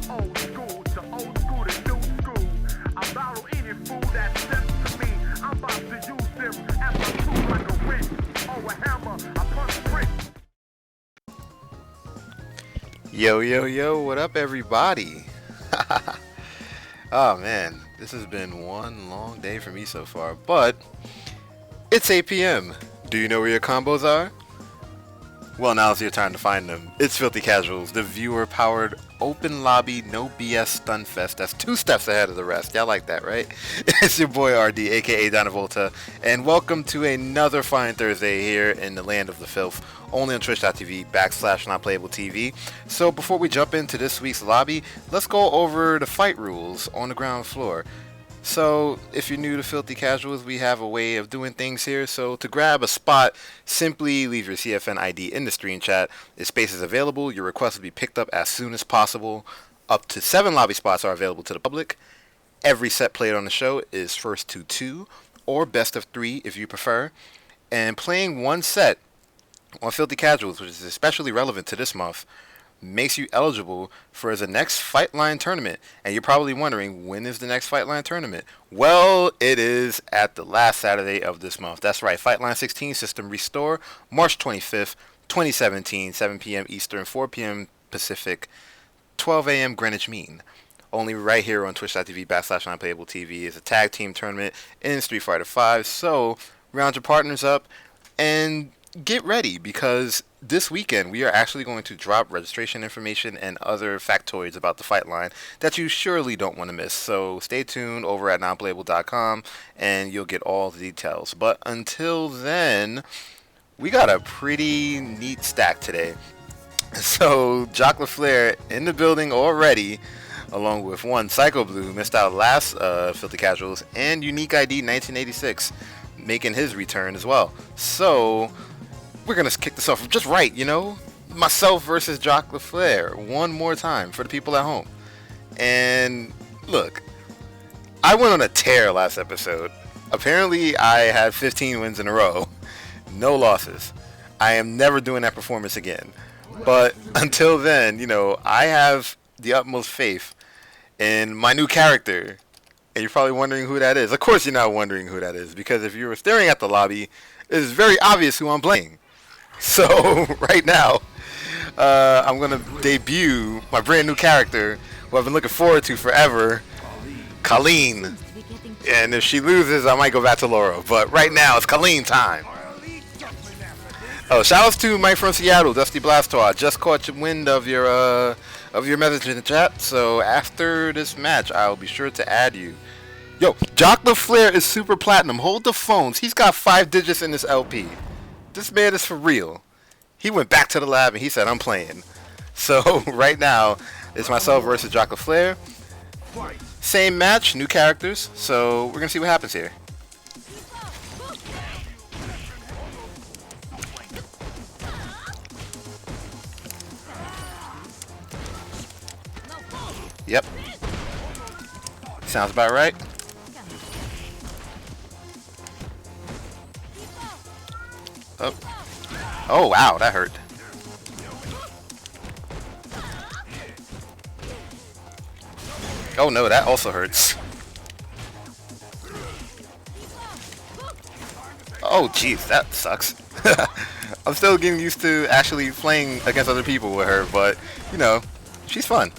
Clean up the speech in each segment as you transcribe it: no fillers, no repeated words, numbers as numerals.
Old school to old school to new school. I battle any fool that steps to me. I'm about to use them as a tool like a wrench or a hammer. I punch bricks. Yo, yo, yo, what up, everybody? Oh, man, this has been one long day for me so far, but it's 8 p.m. Do you know where your combos are? Well, now's your time to find them. It's Filthy Casuals, the viewer-powered, open lobby, no BS stunfest that's 2 steps ahead of the rest. Y'all like that, right? It's your boy RD, aka Donna Volta, and welcome to another fine Thursday here in the land of the filth, only on twitch.tv/nonplayable TV. So before we jump into this week's lobby, let's go over the fight rules on the ground floor. So, if you're new to Filthy Casuals, we have a way of doing things here. So, to grab a spot, simply leave your CFN ID in the stream chat. If space is available, your request will be picked up as soon as possible. Up to 7 lobby spots are available to the public. Every set played on the show is first to 2, or best of 3 if you prefer. And playing one set on Filthy Casuals, which is especially relevant to this month, makes you eligible for the next Fight Line tournament. And you're probably wondering, when is the next Fight Line tournament? Well, it is at the last Saturday of this month. That's right, Fight Line 16 System Restore, March 25th, 2017, 7 p.m. Eastern, 4 p.m. Pacific, 12 a.m. Greenwich Mean. Only right here on twitch.tv/nonplayable TV is a tag team tournament in Street Fighter V. So, round your partners up and get ready, because this weekend we are actually going to drop registration information and other factoids about the fight line that you surely don't want to miss. So stay tuned over at nonplayable.com and you'll get all the details. But until then, we got a pretty neat stack today. So Jock LaFleur in the building already, along with one Psycho Blue, missed out last Filthy Casuals, and Unique ID 1986 making his return as well. So we're going to kick this off just right, you know? Myself versus Jock LaFleur one more time for the people at home. And look, I went on a tear last episode. Apparently, I had 15 wins in a row. No losses. I am never doing that performance again. But until then, you know, I have the utmost faith in my new character. And you're probably wondering who that is. Of course you're not wondering who that is, because if you were staring at the lobby, it is very obvious who I'm playing. So, right now, I'm going to debut my brand new character, who I've been looking forward to forever, Colleen. And if she loses, I might go back to Laura. But right now, it's Colleen time. Oh, shout outs to Mike from Seattle, Dusty Blastoise. I just caught wind of your message in the chat. So, after this match, I'll be sure to add you. Yo, Jock LaFleur is super platinum. Hold the phones. He's got 5 digits in this LP. This man is for real. He went back to the lab and he said, I'm playing. So right now, it's myself versus Jock LaFleur. Same match, new characters. So we're going to see what happens here. Yep. Sounds about right. Oh. Oh, wow, that hurt. Oh no, that also hurts. Oh jeez, that sucks. I'm still getting used to actually playing against other people with her, but, you know, she's fun.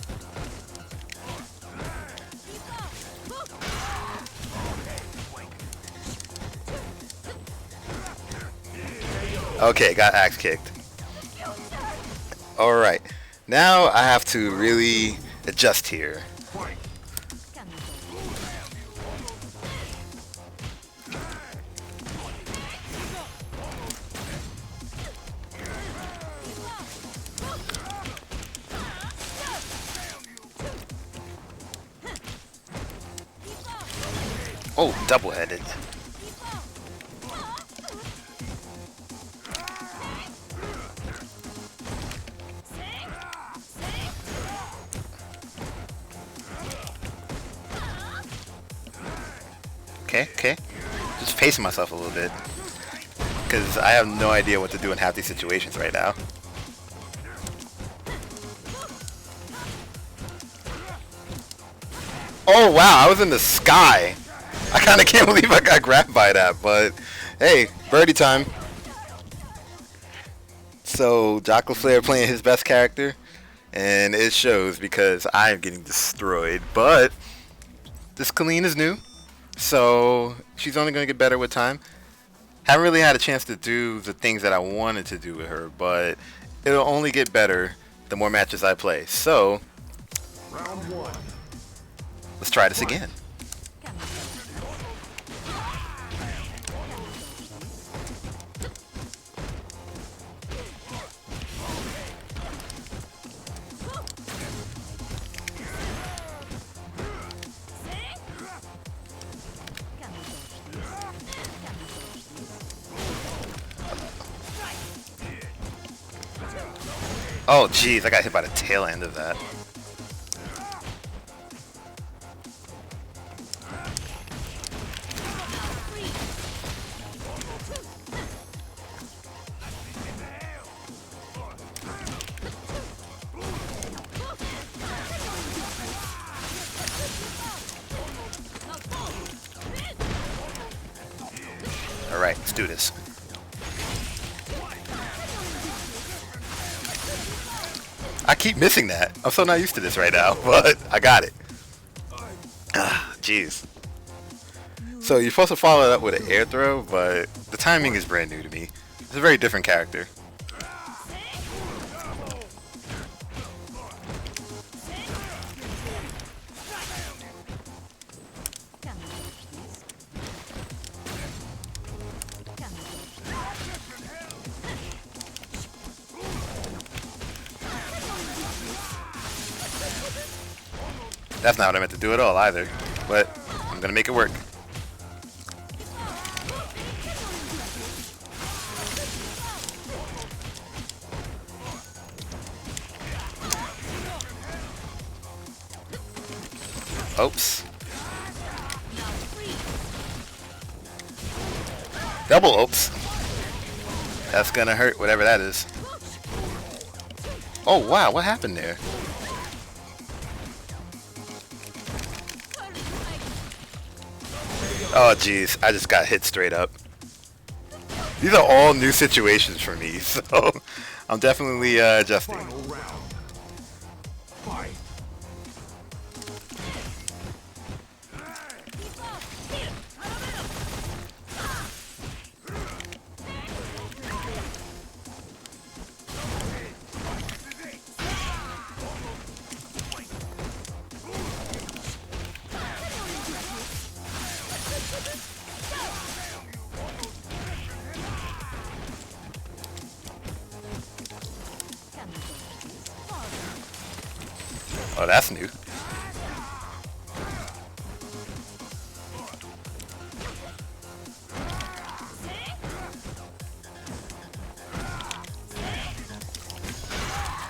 Okay, got axe kicked. Alright, now I have to really adjust here. Oh, double-headed. Okay. Just pacing myself a little bit, because I have no idea what to do in half these situations right now. Oh wow, I was in the sky. I kind of can't believe I got grabbed by that, but hey, birdie time. So Jock LaFleur playing his best character, and it shows because I am getting destroyed. But this Colleen is new, so she's only going to get better with time. Haven't really had a chance to do the things that I wanted to do with her, but it'll only get better the more matches I play. So Round one. let's try this again. Oh jeez, I got hit by the tail end of that. Alright, let's do this. I keep missing that. I'm so not used to this right now, but I got it. Ah, jeez. So you're supposed to follow it up with an air throw, but the timing is brand new to me. It's a very different character. That's not what I meant to do at all either, but I'm gonna make it work. Oops. Double oops. That's gonna hurt, whatever that is. Oh wow, what happened there? Oh jeez, I just got hit straight up. These are all new situations for me, so I'm definitely adjusting. Final round. Fight. Oh, that's new.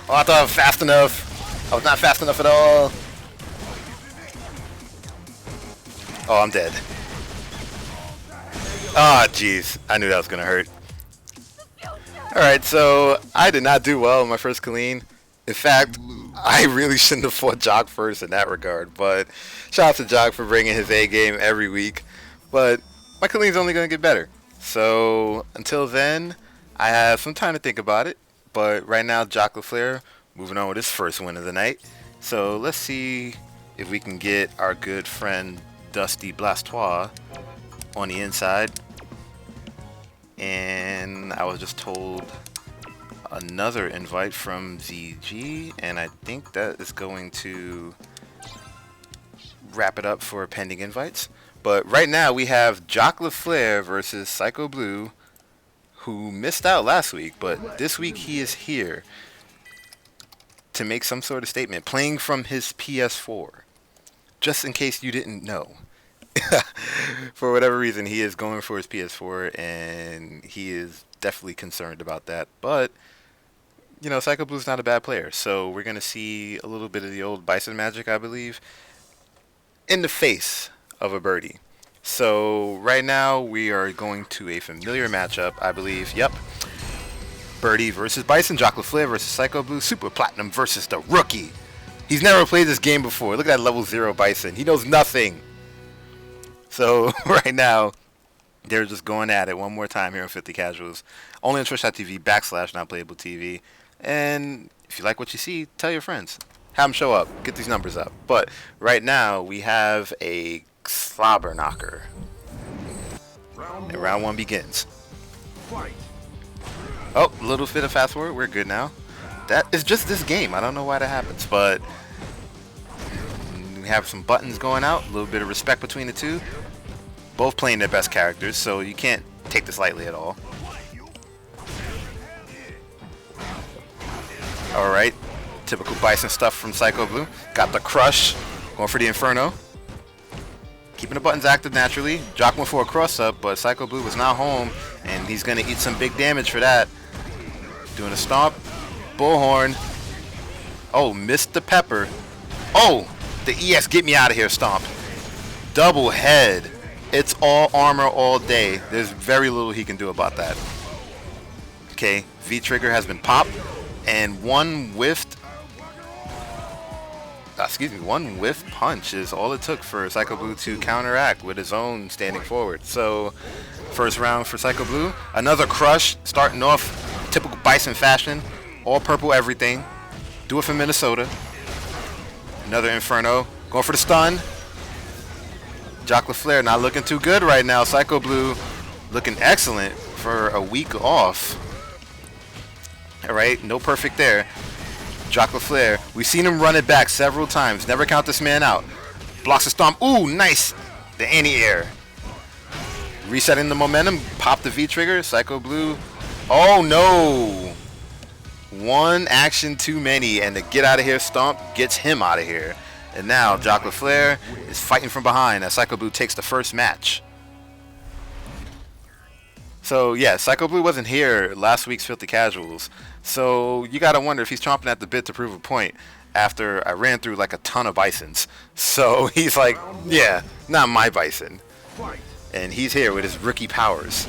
Oh, I thought I was fast enough. I was not fast enough at all. Oh, I'm dead. Ah, jeez. I knew that was going to hurt. Alright, so I did not do well in my first Colleen. In fact, I really shouldn't have fought Jock first in that regard. But shout out to Jock for bringing his A game every week. But my Colleen's only going to get better. So until then, I have some time to think about it. But right now, Jock LaFleur moving on with his first win of the night. So let's see if we can get our good friend Dusty Blastoise on the inside. And I was just told another invite from ZG, and I think that is going to wrap it up for pending invites. But right now we have Jock LaFleur versus Psycho Blue, who missed out last week, but this week he is here to make some sort of statement, playing from his PS4, just in case you didn't know. For whatever reason, he is going for his PS4, and he is definitely concerned about that. But, you know, Psycho Blue's not a bad player, so we're going to see a little bit of the old Bison magic, I believe, in the face of a birdie. So, right now, we are going to a familiar matchup, I believe. Yep. Birdie versus Bison, Jock LaFleur versus Psycho Blue, Super Platinum versus the Rookie. He's never played this game before. Look at that level 0 Bison. He knows nothing. So right now, they're just going at it one more time here on 50 Casuals. Only on twitch.tv/nonplayable TV. And if you like what you see, tell your friends. Have them show up. Get these numbers up. But right now, we have a slobber knocker. And round 1 begins. Oh, a little bit of fast forward. We're good now. That is just this game. I don't know why that happens, but we have some buttons going out. A little bit of respect between the two. Both playing their best characters, so you can't take this lightly at all. Alright. Typical Bison stuff from Psycho Blue. Got the crush. Going for the Inferno. Keeping the buttons active naturally. Jock went for a cross-up, but Psycho Blue was not home, and he's going to eat some big damage for that. Doing a stomp. Bullhorn. Oh, missed the pepper. Oh, the EX get me out of here stomp. Double head. It's all armor all day. There's very little he can do about that. Okay, V-trigger has been popped, and one whiff punch is all it took for Psycho Blue to counteract with his own standing forward. So, first round for Psycho Blue. Another crush, starting off typical Bison fashion. All purple everything. Do it for Minnesota. Another Inferno. Going for the stun. Jock LaFleur not looking too good right now. Psycho Blue looking excellent for a week off. Alright, no perfect there. Jock LaFleur. We've seen him run it back several times. Never count this man out. Blocks a stomp. Ooh, nice. The anti-air. Resetting the momentum. Pop the V-trigger. Psycho Blue. Oh, no. One action too many, and the get out of here stomp gets him out of here. And now Jock LaFleur is fighting from behind as Psycho Blue takes the first match. So yeah, Psycho Blue wasn't here last week's Filthy Casuals. So you gotta wonder if he's chomping at the bit to prove a point after I ran through like a ton of Bisons. So he's like, yeah, not my Bison. And he's here with his rookie powers.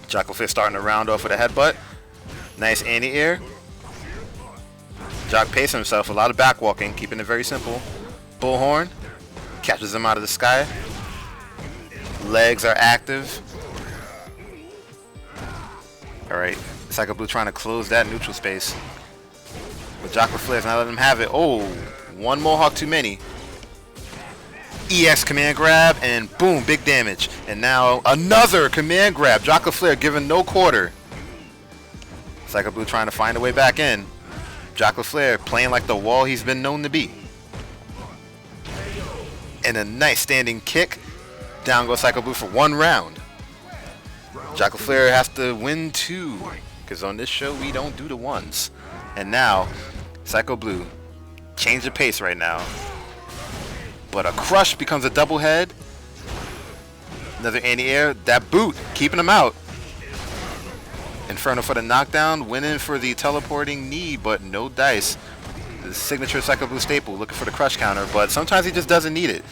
Jock LaFleur starting to round off with a headbutt. Nice anti-air. Jock pacing himself, a lot of back walking, keeping it very simple. Bullhorn catches him out of the sky. Legs are active. Alright, Psycho Blue trying to close that neutral space. But Jock LaFleur's not letting him have it. Oh, one Mohawk too many. EX command grab, and boom, big damage. And now another command grab. Jock LaFleur giving no quarter. Psycho Blue trying to find a way back in. Jock LaFleur playing like the wall he's been known to be. And a nice standing kick. Down goes Psycho Blue for one round. Jock LaFleur has to win 2, because on this show we don't do the ones. And now Psycho Blue change the pace right now. But a crush becomes a double head. Another anti-air. That boot keeping him out. Inferno for the knockdown, winning for the teleporting knee, but no dice. The signature Psycho Blue staple, looking for the crush counter, but sometimes he just doesn't need it.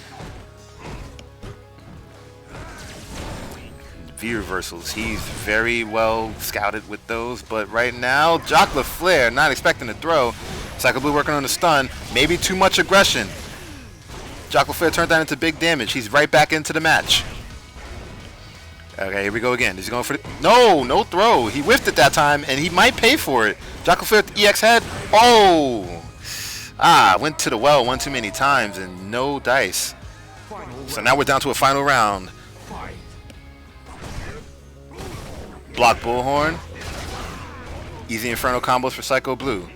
V reversals, he's very well scouted with those, but right now, Jock LaFleur not expecting to throw. Psycho Blue working on the stun, maybe too much aggression. Jock LaFleur turned that into big damage. He's right back into the match. Okay, here we go again. Is he going for the... No throw. He whiffed it that time, and he might pay for it. Jock LaFleur with the EX head. Oh! Went to the well one too many times, and no dice. So now we're down to a final round. Block Bullhorn. Easy Inferno combos for Psycho Blue.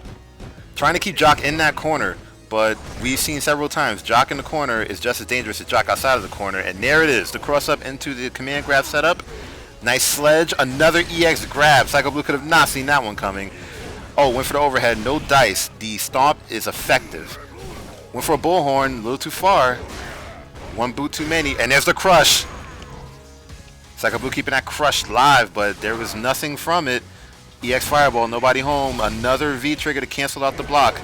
Trying to keep Jock in that corner, but we've seen several times Jock in the corner is just as dangerous as Jock outside of the corner, and there it is, the cross up into the command grab setup. Nice sledge, another EX grab. Psycho Blue could have not seen that one coming. Oh, went for the overhead, no dice. The stomp is effective. Went for a Bullhorn, a little too far. One boot too many, and there's the crush. Psycho Blue keeping that crush live, but there was nothing from it. EX Fireball, nobody home. Another V-trigger to cancel out the block.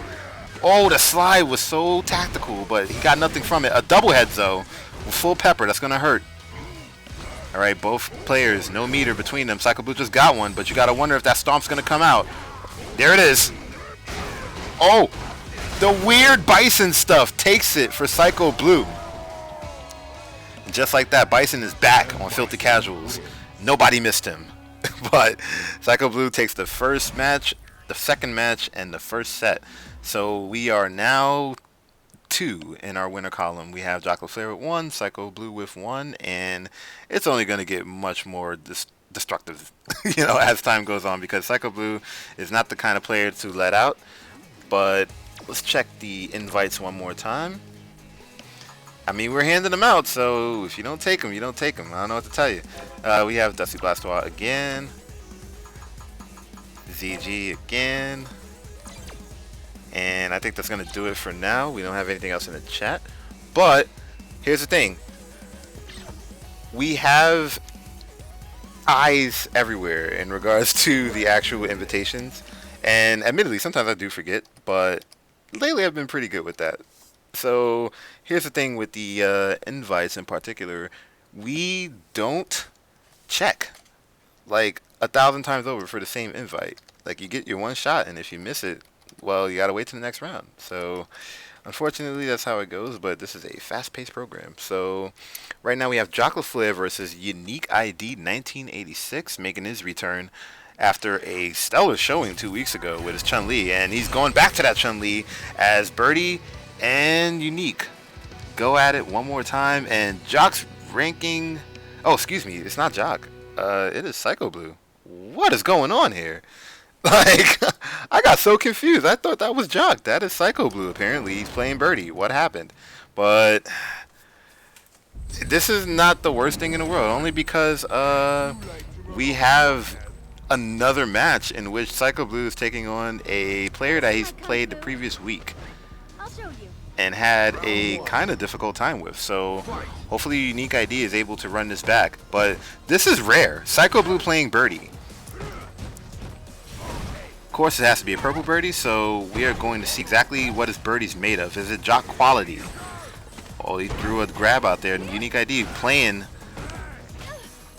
Oh, the slide was so tactical, but he got nothing from it. A double head, though, with full pepper. That's going to hurt. All right, both players, no meter between them. Psycho Blue just got one, but you got to wonder if that stomp's going to come out. There it is. Oh, The weird Bison stuff takes it for Psycho Blue. And just like that, Bison is back on Filthy Casuals. Nobody missed him. But Psycho Blue takes the first match, the second match, and the first set. So we are now 2 in our winner column. We have Jock Flair with 1, Psycho Blue with 1, and it's only going to get much more destructive, as time goes on, because Psycho Blue is not the kind of player to let out. But let's check the invites one more time. I mean, we're handing them out, so if you don't take them, you don't take them. I don't know what to tell you. We have Dusty Blastoise again. ZG again. And I think that's going to do it for now. We don't have anything else in the chat. But here's the thing. We have eyes everywhere in regards to the actual invitations. And admittedly, sometimes I do forget. But lately I've been pretty good with that. So here's the thing with the invites in particular. We don't check like 1,000 times over for the same invite. Like, you get your one shot, and if you miss it, well, you gotta wait till the next round. So unfortunately, that's how it goes, but this is a fast-paced program. So right now we have Jock Flair versus Unique ID 1986 making his return after a stellar showing 2 weeks ago with his Chun-Li, and he's going back to that Chun-Li as Birdie and Unique go at it one more time. And Jock's ranking, oh, excuse me, it's not Jock, it is Psycho Blue. What is going on here? Like, I got so confused. I thought that was Jock. That is Psycho Blue. Apparently he's playing Birdie. What happened? But this is not the worst thing in the world, only because we have another match in which Psycho Blue is taking on a player that he's played the previous week and had a kind of difficult time with. So hopefully Unique ID is able to run this back. But this is rare. Psycho Blue playing Birdie. Of course, it has to be a purple Birdie, so we are going to see exactly what his Birdie's made of. Is it Jock quality? Oh, he threw a grab out there, and Unique ID playing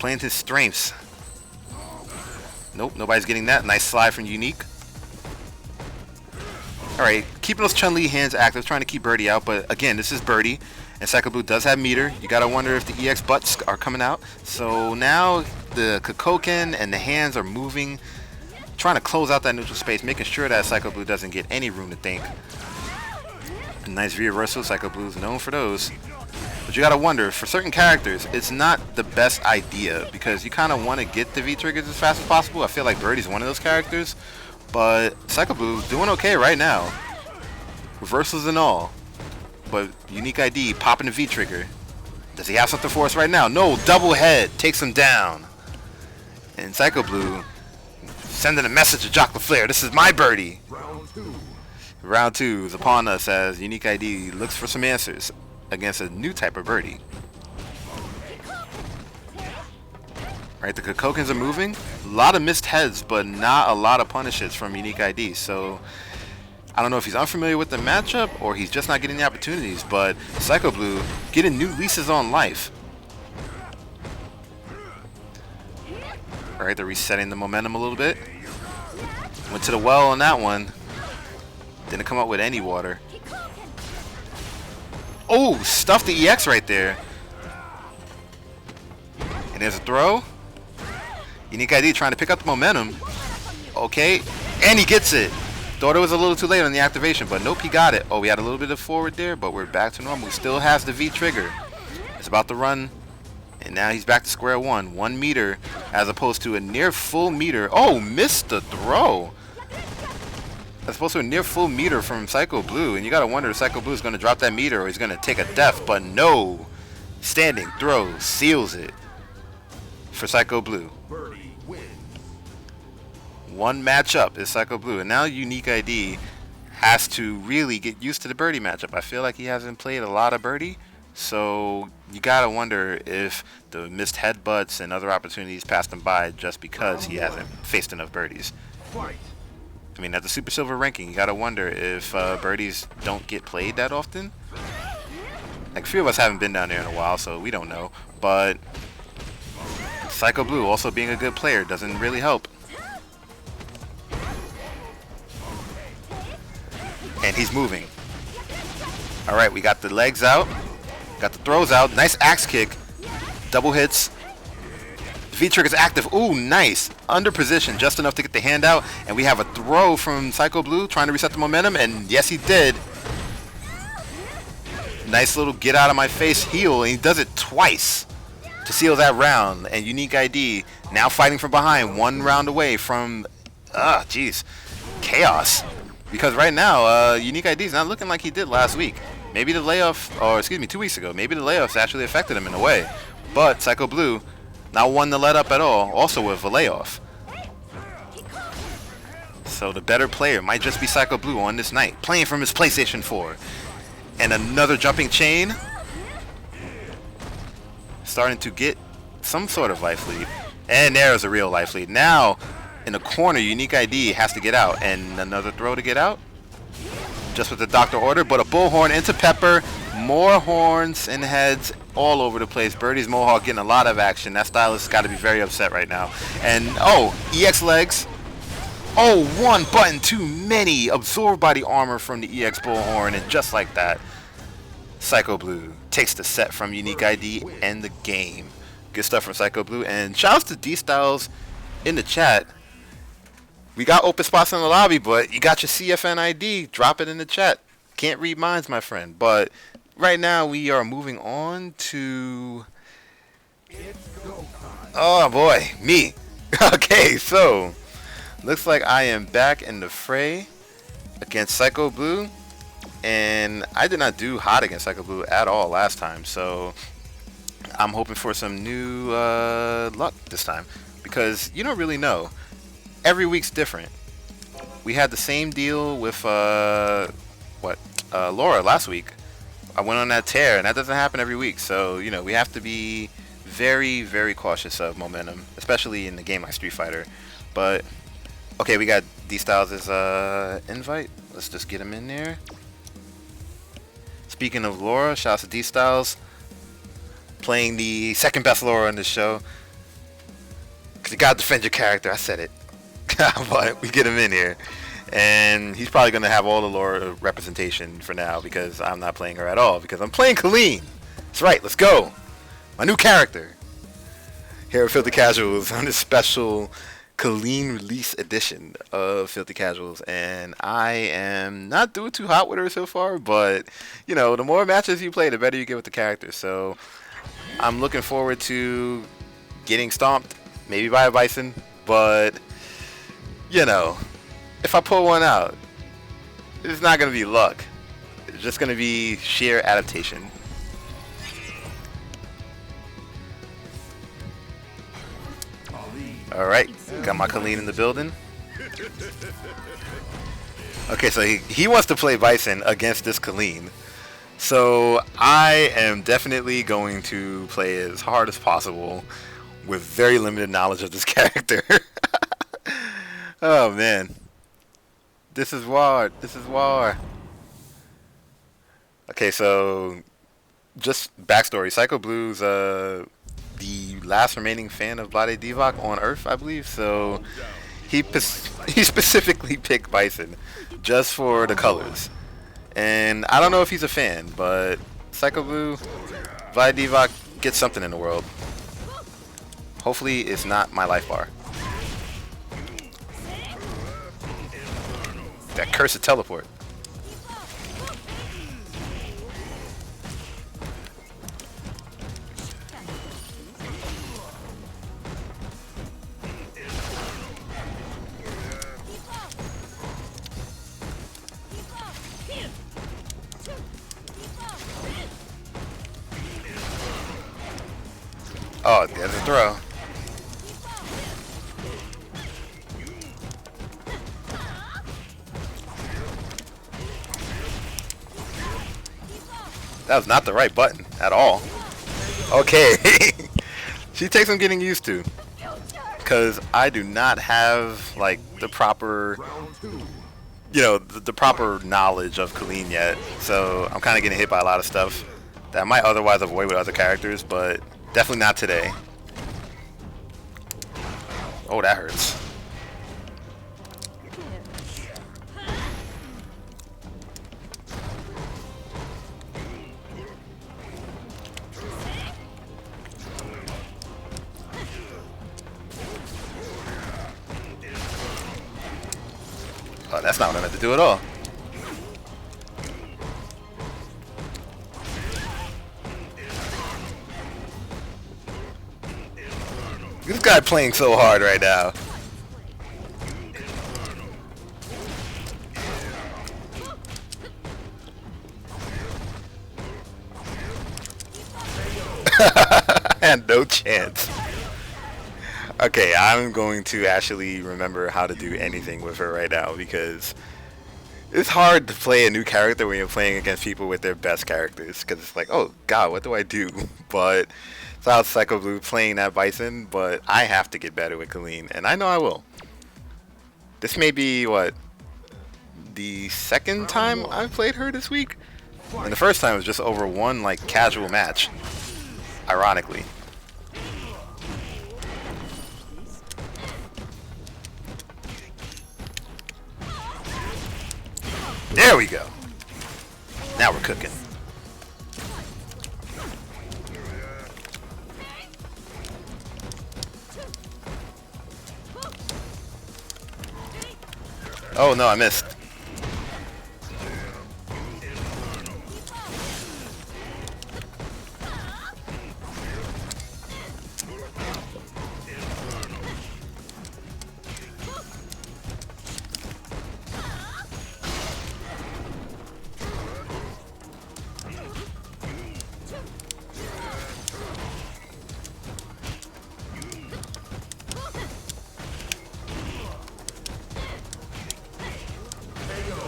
his strengths. Nope, nobody's getting that. Nice slide from Unique. Alright, keeping those Chun-Li hands active, trying to keep Birdie out, but again, this is Birdie, and Psycho Blue does have meter. You gotta wonder if the EX butts are coming out. So now the Kokoken and the hands are moving, trying to close out that neutral space, making sure that Psycho Blue doesn't get any room to think. A nice reversal. Psycho Blue's known for those. But you gotta wonder, for certain characters, it's not the best idea, because you kind of want to get the V-triggers as fast as possible. I feel like Birdie's one of those characters, but Psycho Blue's doing okay right now. Reversals and all. But Unique ID popping the V-trigger. Does he have something for us right now? No, double head takes him down. And Psycho Blue sending a message to Jock Flair. This is my Birdie. Round 2 is upon us as Unique ID looks for some answers against a new type of Birdie. Right, the Kokokens are moving. A lot of missed heads, but not a lot of punishes from Unique ID. So I don't know if he's unfamiliar with the matchup or he's just not getting the opportunities, but Psycho Blue getting new leases on life. Alright, they're resetting the momentum a little bit. Went to the well on that one. Didn't come up with any water. Oh, stuffed the EX right there. And there's a throw. Unique ID trying to pick up the momentum. Okay, and he gets it. Thought it was a little too late on the activation, but nope, he got it. Oh, we had a little bit of forward there, but we're back to normal. He still has the V trigger. It's about to run. And now he's back to square one. 1 meter as opposed to a near full meter. Oh, missed the throw. As opposed to a near full meter from Psycho Blue. And you got to wonder if Psycho Blue is going to drop that meter or he's going to take a death. But no. Standing throw seals it for Psycho Blue. One matchup is Psycho Blue. And now Unique ID has to really get used to the Birdie matchup. I feel like he hasn't played a lot of Birdie. So you gotta wonder if the missed headbutts and other opportunities passed him by just because he hasn't faced enough Birdies. I mean, at the Super Silver ranking, you gotta wonder if Birdies don't get played that often. Like, a few of us haven't been down there in a while, so we don't know. But Psycho Blue also being a good player doesn't really help. And he's moving. Alright, we got the legs out. Got the throws out. Nice axe kick. Double hits. V-trigger's active. Ooh, nice. Under position, just enough to get the hand out. And we have a throw from Psycho Blue trying to reset the momentum. And yes, he did. Nice little get out of my face heal. And he does it twice to seal that round. And Unique ID now fighting from behind. 1 round away from... jeez. Chaos. Because right now, Unique ID is not looking like he did last week. Maybe the layoff, or excuse me, 2 weeks ago. Maybe the layoffs actually affected him in a way. But Psycho Blue, not one to let up at all, also with a layoff. So the better player might just be Psycho Blue on this night, playing from his PlayStation 4. And another jumping chain. Starting to get some sort of life lead. And there's a real life lead. Now, in the corner, Unique ID has to get out. And another throw to get out. Just with the doctor order, but a bullhorn into Pepper. More horns and heads all over the place. Birdie's Mohawk getting a lot of action. That stylist has got to be very upset right now. And, oh, EX legs. Oh, 1 button too many. Absorbed by the armor from the EX bullhorn. And just like that, Psycho Blue takes the set from Unique ID and the game. Good stuff from Psycho Blue. And shouts to D-Styles in the chat. We got open spots in the lobby, but you got your CFN ID. Drop it in the chat. Can't read minds, my friend. But right now we are moving on to... Oh boy, me. Okay, so looks like I am back in the fray against Psycho Blue. And I did not do hot against Psycho Blue at all last time. So I'm hoping for some new luck this time. Because you don't really know. Every week's different. We had the same deal with Laura last week. I went on that tear, and that doesn't happen every week. So, you know, we have to be very, very cautious of momentum, especially in a game like Street Fighter. But, okay, we got D-Styles' invite. Let's just get him in there. Speaking of Laura, shouts to D-Styles. Playing the second best Laura in this show. Because you gotta defend your character. I said it. But we get him in here. And he's probably going to have all the Laura representation for now because I'm not playing her at all. Because I'm playing Colleen. That's right, let's go. My new character. Here at Filthy Casuals on this special Colleen release edition of Filthy Casuals. And I am not doing too hot with her so far. But, you know, the more matches you play, the better you get with the character. So I'm looking forward to getting stomped. Maybe by a Bison. But... you know, if I pull one out, it's not going to be luck. It's just going to be sheer adaptation. Alright, got my Colleen in the building. Okay, so he wants to play Bison against this Colleen. So I am definitely going to play as hard as possible with very limited knowledge of this character. Oh man, this is war. This is war. Okay, so just backstory: Psycho Blue's the last remaining fan of Blade Divac on Earth, I believe. So he specifically picked Bison just for the colors, and I don't know if he's a fan, but Psycho Blue, Blade Divac gets something in the world. Hopefully, it's not my life bar. That cursed teleport. Oh, there's a throw. That was not the right button at all. Okay. She takes some getting used to. Because I do not have, like, the proper, you know, the proper knowledge of Colleen yet. So I'm kind of getting hit by a lot of stuff that I might otherwise avoid with other characters, but definitely not today. Oh, that hurts. Oh, that's not what I meant to do at all. This guy playing so hard right now. And no chance. Okay, I'm going to actually remember how to do anything with her right now because it's hard to play a new character when you're playing against people with their best characters because it's like, oh god, what do I do? But it's out Psycho Blue playing that Bison, but I have to get better with Colleen, and I know I will. This may be, what, the second time I've played her this week? And the first time was just over one, like, casual match. Ironically. There we go. Now we're cooking. Oh no, I missed.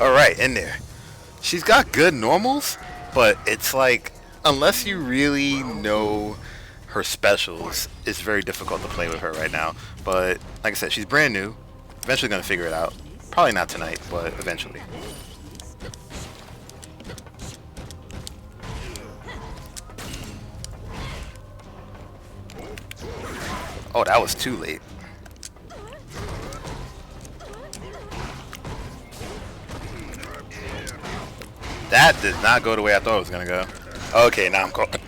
Alright, in there. She's got good normals, but it's like, unless you really know her specials, it's very difficult to play with her right now. But, like I said, she's brand new. Eventually gonna figure it out. Probably not tonight, but eventually. Oh, that was too late. That did not go the way I thought it was gonna go. Okay, now I'm caught.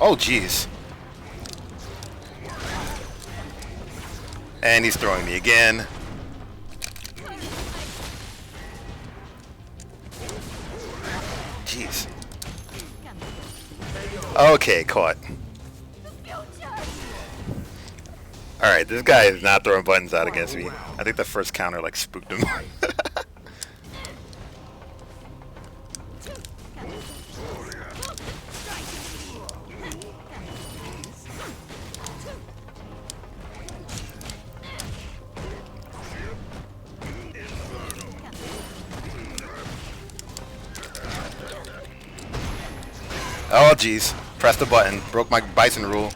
Oh, jeez. And he's throwing me again. Jeez. Okay, caught. Alright, this guy is not throwing buttons out against me. I think the first counter like spooked him. Oh jeez, pressed the button, broke my Bison rule.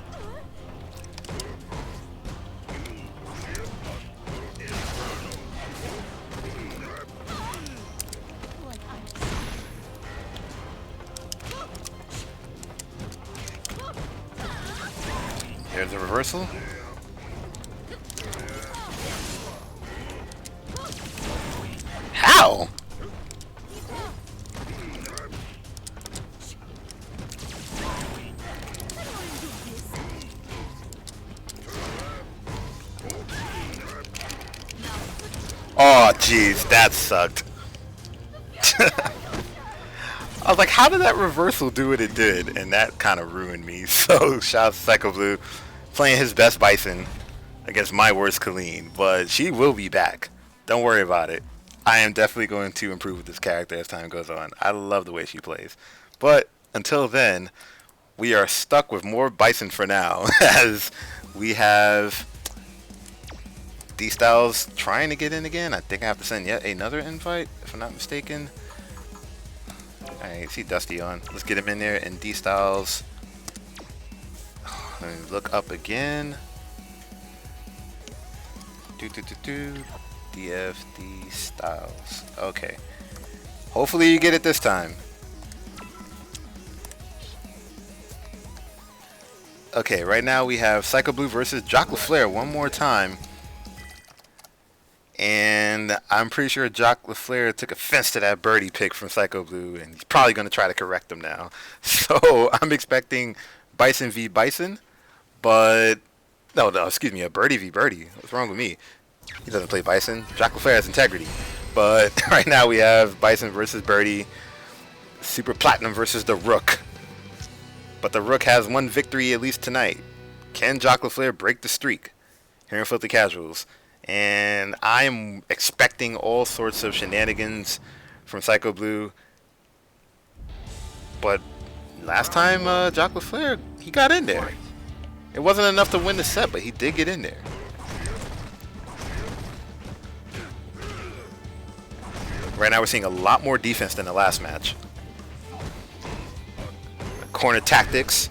There's a reversal. How? Oh, jeez, that sucked. I was like, how did that reversal do what it did? And that kind of ruined me. So, shout out to Psycho Blue playing his best Bison against my worst Colleen. But she will be back. Don't worry about it. I am definitely going to improve with this character as time goes on. I love the way she plays. But until then, we are stuck with more Bison for now. As we have D-Styles trying to get in again. I think I have to send yet another invite, if I'm not mistaken. Alright, see Dusty on. Let's get him in there. And D-Styles. Let me look up again. DFD Styles. Okay. Hopefully you get it this time. Okay, right now we have Psycho Blue versus Jock LaFleur one more time. And I'm pretty sure Jock LaFleur took offense to that birdie pick from Psycho Blue, and he's probably going to try to correct him now. So I'm expecting Bison v Bison, but no, excuse me, a Birdie v Birdie. What's wrong with me? He doesn't play Bison. Jack LaFleur has integrity. But right now we have Bison versus Birdie, Super Platinum versus the Rook. But the Rook has one victory at least tonight. Can Jack LaFleur break the streak here in Filthy Casuals? And I'm expecting all sorts of shenanigans from Psycho Blue. But last time, Jack LaFleur, he got in there. It wasn't enough to win the set, but he did get in there. Right now we're seeing a lot more defense than the last match. Corner tactics.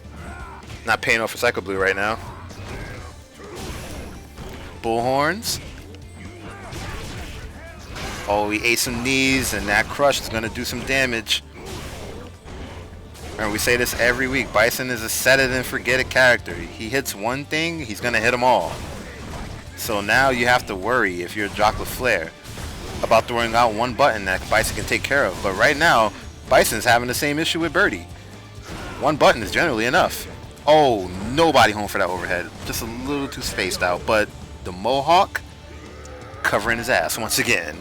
Not paying off for Psycho Blue right now. Bullhorns. Oh, he ate some knees, and that crush is going to do some damage. And we say this every week. Bison is a set it and forget it character. He hits one thing, he's going to hit them all. So now you have to worry if you're Jack LaFleur about throwing out one button that Bison can take care of. But right now, Bison's having the same issue with Birdie. One button is generally enough. Oh, nobody home for that overhead. Just a little too spaced out. But the Mohawk covering his ass once again.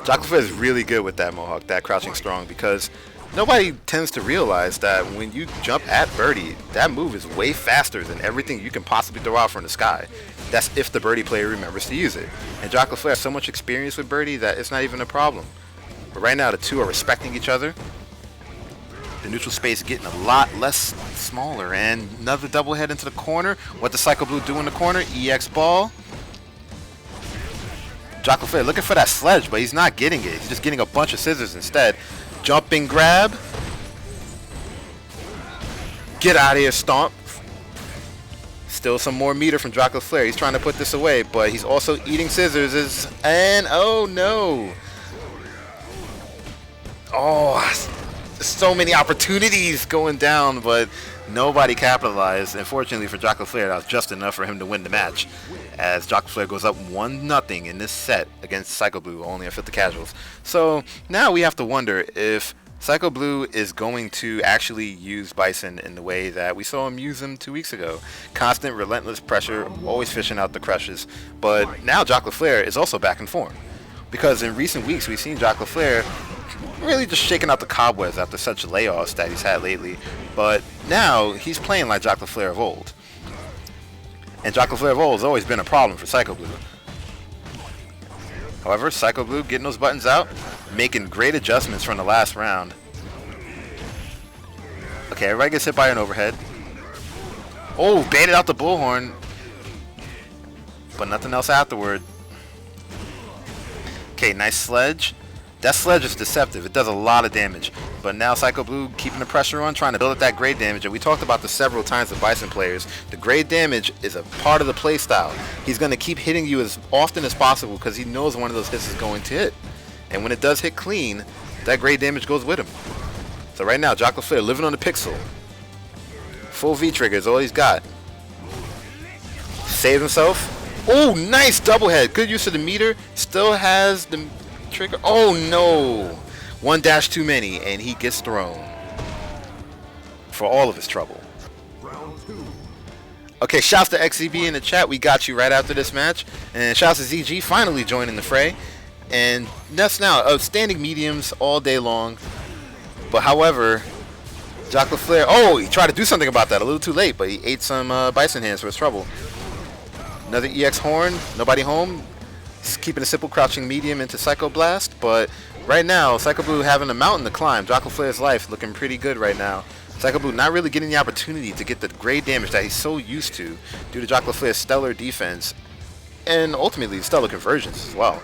Jack LaFleur is really good with that Mohawk, that crouching strong, because nobody tends to realize that when you jump at Birdie, that move is way faster than everything you can possibly throw out from the sky. That's if the Birdie player remembers to use it. And Jack LaFleur has so much experience with Birdie that it's not even a problem. But right now, the two are respecting each other. The neutral space getting a lot less smaller. And another double head into the corner. What does Psycho Blue do in the corner? EX ball. Jack LaFleur looking for that sledge, but he's not getting it. He's just getting a bunch of scissors instead. Jumping grab. Get out of here, stomp. Still some more meter from Jack LaFleur. He's trying to put this away, but he's also eating scissors. And oh no. Oh, so many opportunities going down, but nobody capitalized. Unfortunately for Jack LaFleur, that was just enough for him to win the match, as Jack LaFleur goes up 1-0 in this set against Psycho Blue, only on Filthy Casuals. So now we have to wonder if Psycho Blue is going to actually use Bison in the way that we saw him use him 2 weeks ago. Constant, relentless pressure, always fishing out the crushes. But now Jack LaFleur is also back in form, because in recent weeks we've seen Jack LaFleur really just shaking out the cobwebs after such layoffs that he's had lately. But now he's playing like Jack LaFleur of old. And Jack LaFleur of old has always been a problem for Psycho Blue. However, Psycho Blue getting those buttons out, making great adjustments from the last round. Okay, everybody gets hit by an overhead. Oh, baited out the bullhorn. But nothing else afterward. Okay, nice sledge. That sledge is deceptive. It does a lot of damage. But now Psycho Blue keeping the pressure on, trying to build up that grade damage. And we talked about this several times with Bison players. The grade damage is a part of the play style. He's going to keep hitting you as often as possible because he knows one of those hits is going to hit. And when it does hit clean, that grade damage goes with him. So right now, Jack LaFleur living on the pixel. Full V-trigger is all he's got. Saves himself. Oh, nice double head. Good use of the meter. Still has the trigger. Oh no, one dash too many, and he gets thrown for all of his trouble. Okay, shouts to XCB in the chat. We got you right after this match, and shouts to ZG finally joining the fray. And that's now outstanding mediums all day long. But however, Jack LaFleur, oh, he tried to do something about that a little too late, but he ate some Bison hands for his trouble. Another EX horn, nobody home. He's keeping a simple crouching medium into Psycho Blast, but right now, Psycho Blue having a mountain to climb. Jack LaFleur's life looking pretty good right now. Psycho Blue not really getting the opportunity to get the grade damage that he's so used to due to Jack LaFleur's stellar defense and ultimately stellar conversions as well.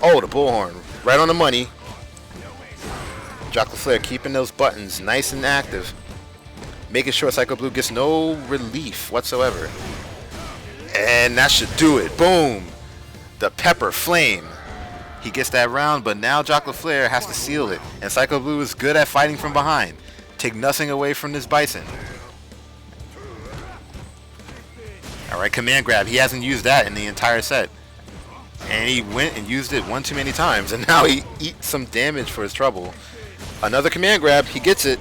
Oh, the bullhorn, right on the money. Jack LaFleur keeping those buttons nice and active, making sure Psycho Blue gets no relief whatsoever. And that should do it. Boom. The pepper flame. He gets that round, but now Jack LaFleur has to seal it. And Psycho Blue is good at fighting from behind. Take nothing away from this Bison. Alright, command grab. He hasn't used that in the entire set. And he went and used it one too many times. And now he eats some damage for his trouble. Another command grab. He gets it.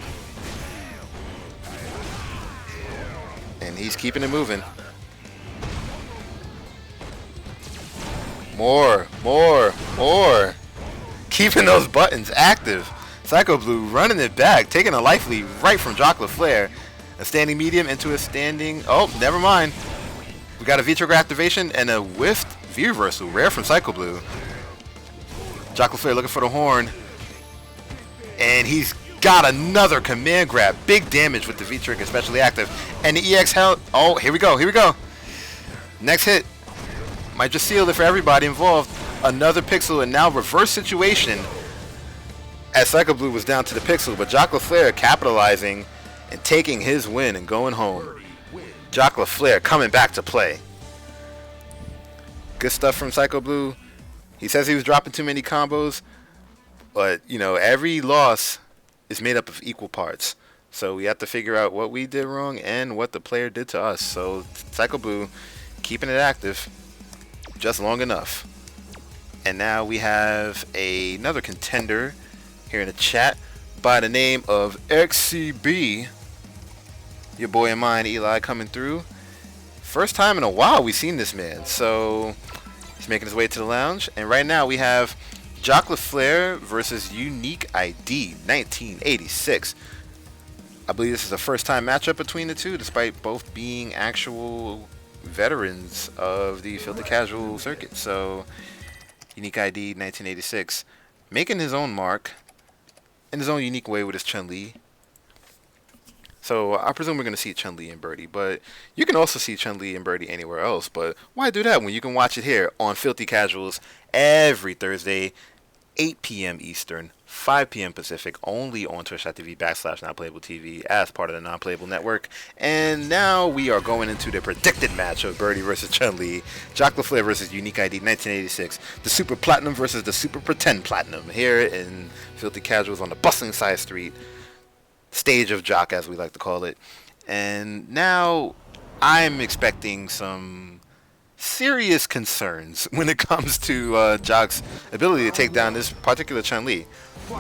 and he's keeping it moving. More. Keeping those buttons active. Psycho Blue running it back, taking a life lead right from Jock LaFleur. A standing medium into a standing... Oh, never mind. We got a V-trigger activation and a whiffed V-reversal. Rare from Psycho Blue. Jock LaFleur looking for the horn. And he's got another command grab. Big damage with the V-trigger, especially active. And the EX held... Oh, here we go. Next hit. Might just seal it for everybody involved. Another pixel and now reverse situation. As Psycho Blue was down to the pixel, but Jock LaFleur capitalizing and taking his win and going home. Jock LaFleur coming back to play. Good stuff from Psycho Blue. He says he was dropping too many combos, but you know, every loss is made up of equal parts. So we have to figure out what we did wrong and what the player did to us. So Psycho Blue keeping it active just long enough. And now we have another contender here in the chat by the name of XCB. Your boy and mine, Eli, coming through. First time in a while we've seen this man. So he's making his way to the lounge. And right now we have Jock LaFleur versus Unique ID 1986. I believe this is a first time matchup between the two, despite both being actual veterans of the Filthy Casual circuit. So Unique ID 1986 making his own mark in his own unique way with his Chun-Li. So I presume we're going to see Chun-Li and Birdie, but you can also see Chun-Li and Birdie anywhere else. But why do that when you can watch it here on Filthy Casuals every Thursday, 8 p.m. Eastern, 5 p.m. Pacific, only on twitch.tv/nonplayable.tv as part of the Nonplayable Network. And now we are going into the predicted match of Birdie versus Chun-Li, Jock LaFleur versus Unique ID 1986, the Super Platinum versus the Super Pretend Platinum, here in Filthy Casuals on the bustling side street, stage of Jock as we like to call it. And now I'm expecting some serious concerns when it comes to Jock's ability to take down this particular Chun-Li.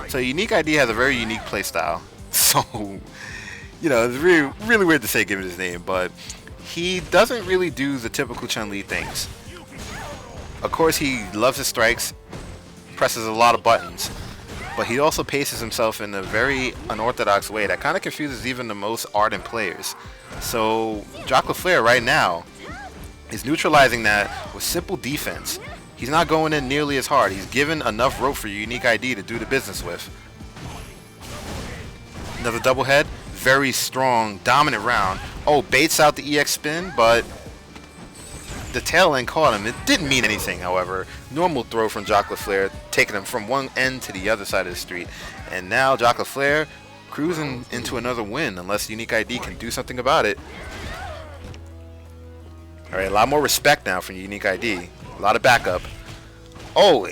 So Unique ID has a very unique playstyle. So, you know, it's really, really weird to say given his name, but he doesn't really do the typical Chun-Li things. Of course, he loves his strikes, presses a lot of buttons, but he also paces himself in a very unorthodox way that kind of confuses even the most ardent players. So Jock LaFleur right now is neutralizing that with simple defense. He's not going in nearly as hard. He's given enough rope for Unique ID to do the business with. Another double head. Very strong, dominant round. Oh, baits out the EX spin, but the tail end caught him. It didn't mean anything, however. Normal throw from Jock LaFleur, taking him from one end to the other side of the street. And now Jock LaFleur cruising into another win, unless Unique ID can do something about it. Alright, a lot more respect now from Unique ID. A lot of backup. Oh,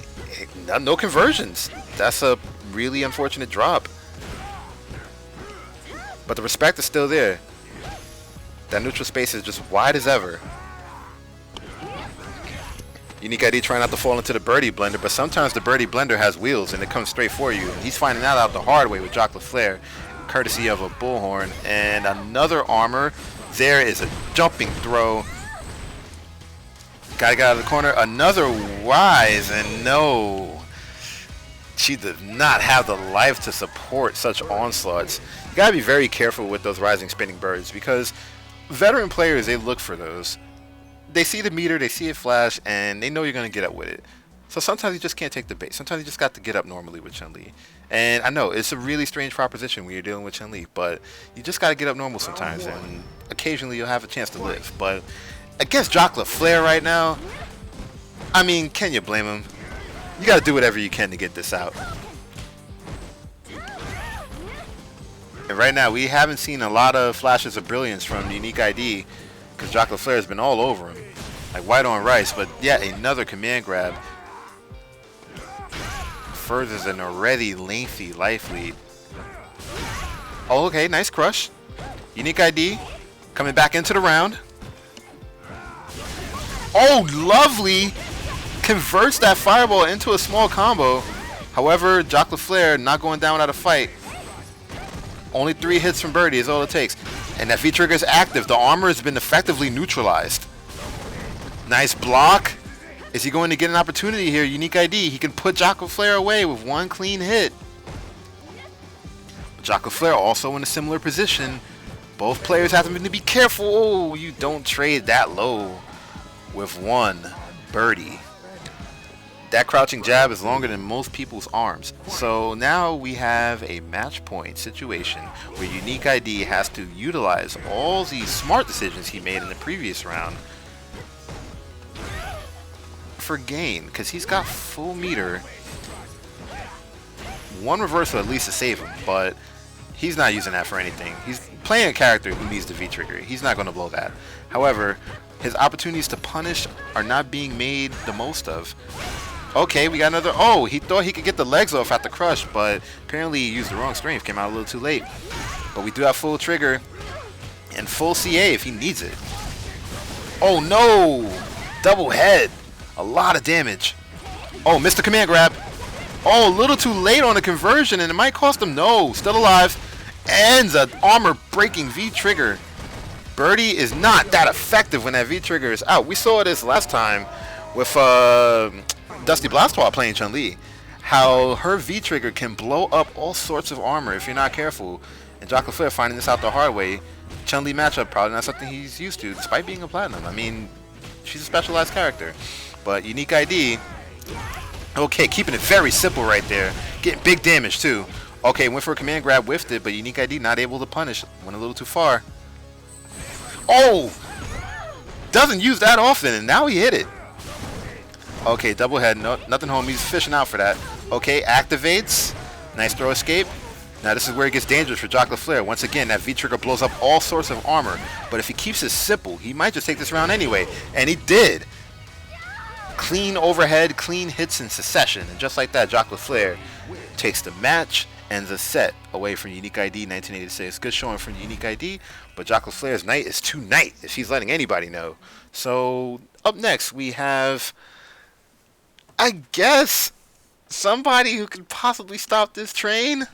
no conversions. That's a really unfortunate drop. But the respect is still there. That neutral space is just wide as ever. Unique ID trying not to fall into the birdie blender, but sometimes the birdie blender has wheels and it comes straight for you. And he's finding that out the hard way with Jock LaFleur, courtesy of a bullhorn. And another armor. There is a jumping throw. Gotta get out of the corner. Another rise, and no. She does not have the life to support such onslaughts. You gotta be very careful with those rising spinning birds, because veteran players, they look for those. They see the meter, they see it flash, and they know you're gonna get up with it. So sometimes you just can't take the bait. Sometimes you just got to get up normally with Chun-Li. And I know it's a really strange proposition when you're dealing with Chun-Li, but you just gotta get up normal sometimes, and occasionally you'll have a chance to live. But against Jock LaFleur right now, I mean, can you blame him? You got to do whatever you can to get this out. And right now, we haven't seen a lot of flashes of brilliance from Unique ID, because Jock LaFleur has been all over him, like white on rice. But yet another command grab furthers an already lengthy life lead. Oh, okay, nice crush. Unique ID coming back into the round. Oh, lovely! Converts that fireball into a small combo. However, Jock LaFleur not going down without a fight. Only 3 hits from Birdie is all it takes. And that V-trigger is active. The armor has been effectively neutralized. Nice block. Is he going to get an opportunity here? Unique ID. He can put Jocko Flair away with one clean hit. Jocko Flair also in a similar position. Both players have to be careful. Oh, you don't trade that low with one birdie. That crouching jab is longer than most people's arms. So now we have a match point situation where Unique ID has to utilize all these smart decisions he made in the previous round for gain, because he's got full meter. One reversal at least to save him, but he's not using that for anything. He's playing a character who needs the V-trigger. He's not going to blow that. However, his opportunities to punish are not being made the most of. Okay, we got another. Oh, he thought he could get the legs off at the crush, but apparently he used the wrong strength. Came out a little too late. But we do have full trigger and full CA if he needs it. Oh no! Double head. A lot of damage. Oh, missed the command grab. Oh, a little too late on the conversion, and it might cost him. No, still alive. Ends an armor breaking V-trigger. Birdie is not that effective when that V-trigger is out. We saw this last time with Dusty Blastoise playing Chun-Li, how her V-trigger can blow up all sorts of armor if you're not careful. And Jocko Flair finding this out the hard way. Chun-Li matchup probably not something he's used to, despite being a platinum. I mean, she's a specialized character. But Unique ID, okay, keeping it very simple right there. Getting big damage too. Okay, went for a command grab, whiffed it, but Unique ID not able to punish. Went a little too far. Oh! Doesn't use that often, and now he hit it. Okay, double head, no, nothing home. He's fishing out for that. Okay, activates. Nice throw escape. Now this is where it gets dangerous for Jocko Flair. Once again, that V-trigger blows up all sorts of armor. But if he keeps it simple, he might just take this round anyway. And he did. Clean overhead, clean hits in succession. And just like that, Jocko Flair takes the match, ends a set away from Unique ID 1986. Good showing from Unique ID. But Jocko Flair's night is tonight, if she's letting anybody know. So up next, we have, I guess, somebody who could possibly stop this train.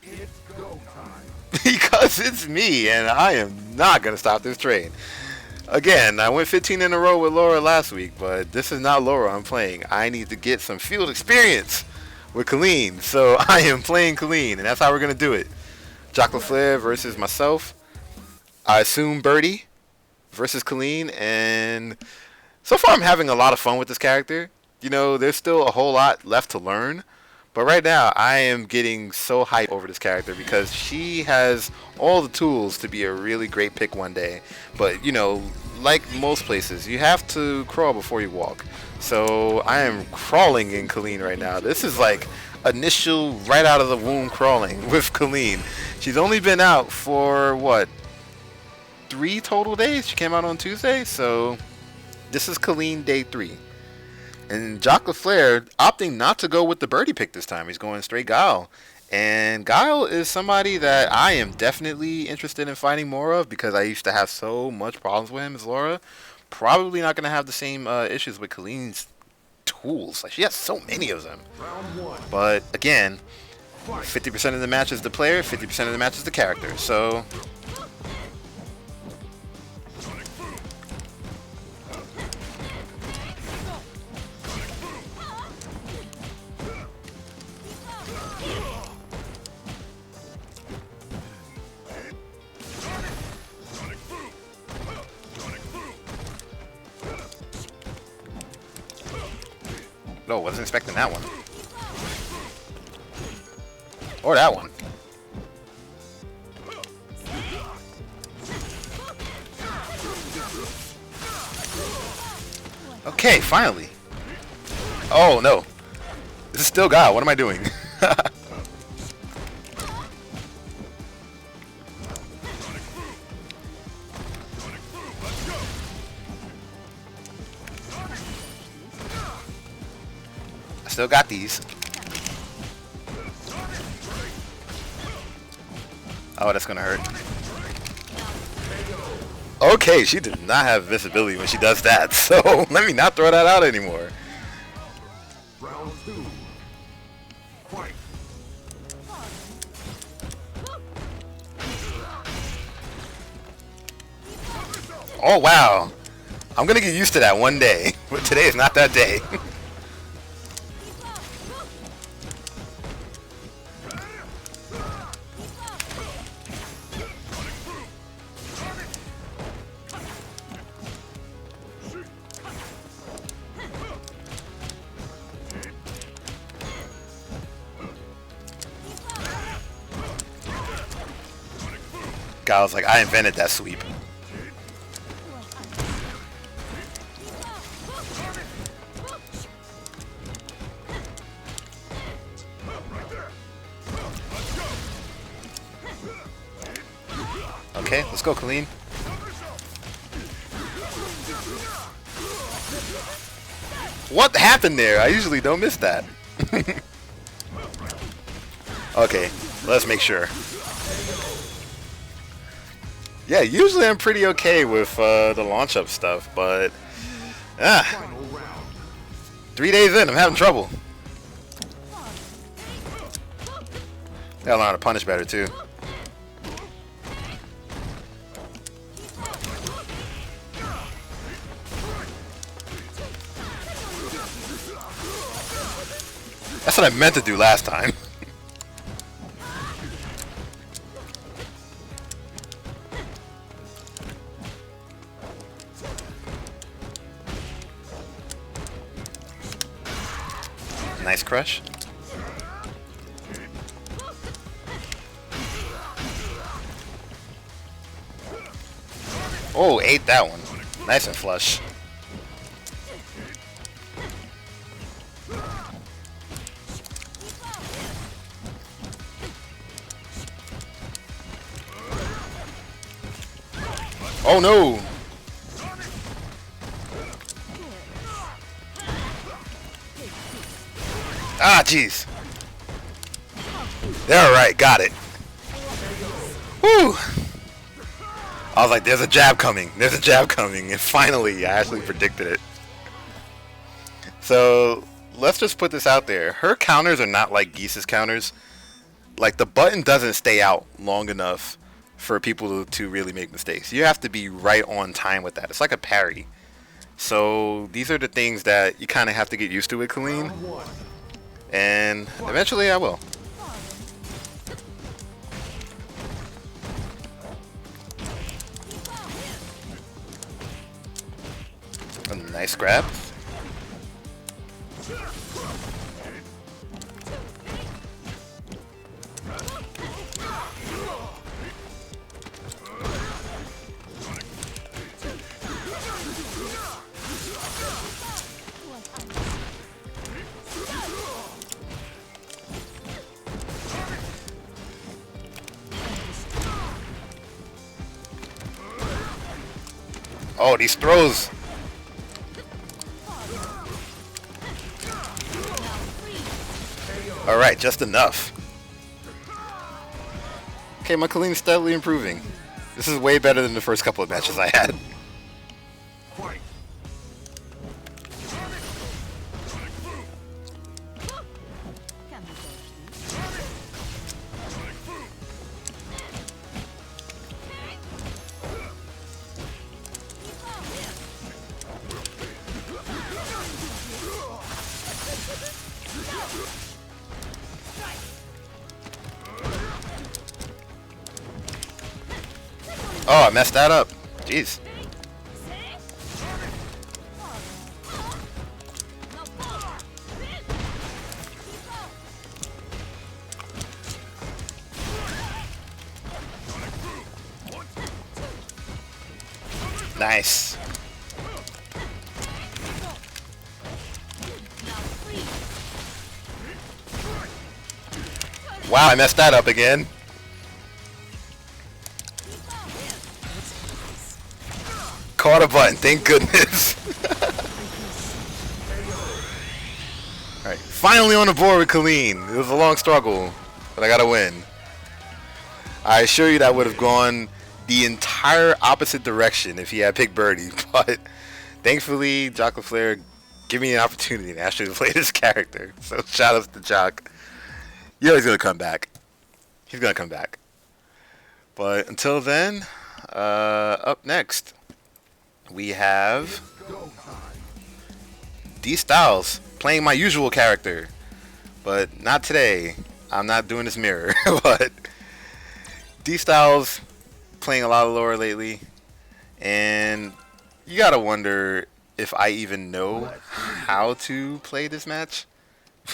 It's go time. Because it's me, and I am not going to stop this train. Again, I went 15 in a row with Laura last week, but this is not Laura I'm playing. I need to get some field experience with Colleen, so I am playing Colleen, and that's how we're going to do it. Jocko Flair versus myself. I assume Birdie versus Colleen, and so far I'm having a lot of fun with this character. You know, there's still a whole lot left to learn. But right now, I am getting so hyped over this character because she has all the tools to be a really great pick one day. But, you know, like most places, you have to crawl before you walk. So I am crawling in Colleen right now. This is like initial right out of the womb crawling with Colleen. She's only been out for, what, 3 total days? She came out on Tuesday, so this is Colleen day 3. And Jocko Flair opting not to go with the birdie pick this time. He's going straight Guile. And Guile is somebody that I am definitely interested in fighting more of because I used to have so much problems with him as Laura. Probably not going to have the same issues with Colleen's tools. Like, she has so many of them. But again, 50% of the match is the player, 50% of the match is the character. So no, wasn't expecting that one. Or that one. Okay, finally. Oh, no. This is still Guile. What am I doing? Still got these. Oh, that's gonna hurt. Okay, she did not have visibility when she does that, so let me not throw that out anymore. Round 2. Fight. Oh, wow. I'm gonna get used to that one day, but today is not that day. Guy was like, I invented that sweep. Okay, let's go, Colleen. What happened there? I usually don't miss that. Okay, let's make sure. Yeah, usually I'm pretty okay with the launch up stuff, but 3 days in, I'm having trouble. Gotta learn how to punish better too. That's what I meant to do last time. Nice crush. Oh, ate that one. Nice and flush. Oh no! Ah, jeez. They're alright, got it. Whew! I was like, there's a jab coming, there's a jab coming, and finally, I actually predicted it. So, let's just put this out there. Her counters are not like Geese's counters. Like, the button doesn't stay out long enough for people to really make mistakes. You have to be right on time with that. It's like a parry. So, these are the things that you kind of have to get used to with Colleen. And eventually I will. A nice grab. Oh, these throws. Alright, just enough. Okay, my Colleen's steadily improving. This is way better than the first couple of matches I had. Oh, I messed that up. Jeez. Nice. Wow, I messed that up again. Caught a button, thank goodness. Alright, finally on the board with Colleen. It was a long struggle, but I gotta win. I assure you that would have gone the entire opposite direction if he had picked Birdie, but thankfully Jock LaFleur gave me an opportunity to actually play this character. So shout outs to Jock. You know he's gonna come back. He's gonna come back. But until then, up next, we have D Styles playing my usual character, but not today. I'm not doing this mirror, but D Styles playing a lot of Laura lately, and you gotta wonder if I even know how to play this match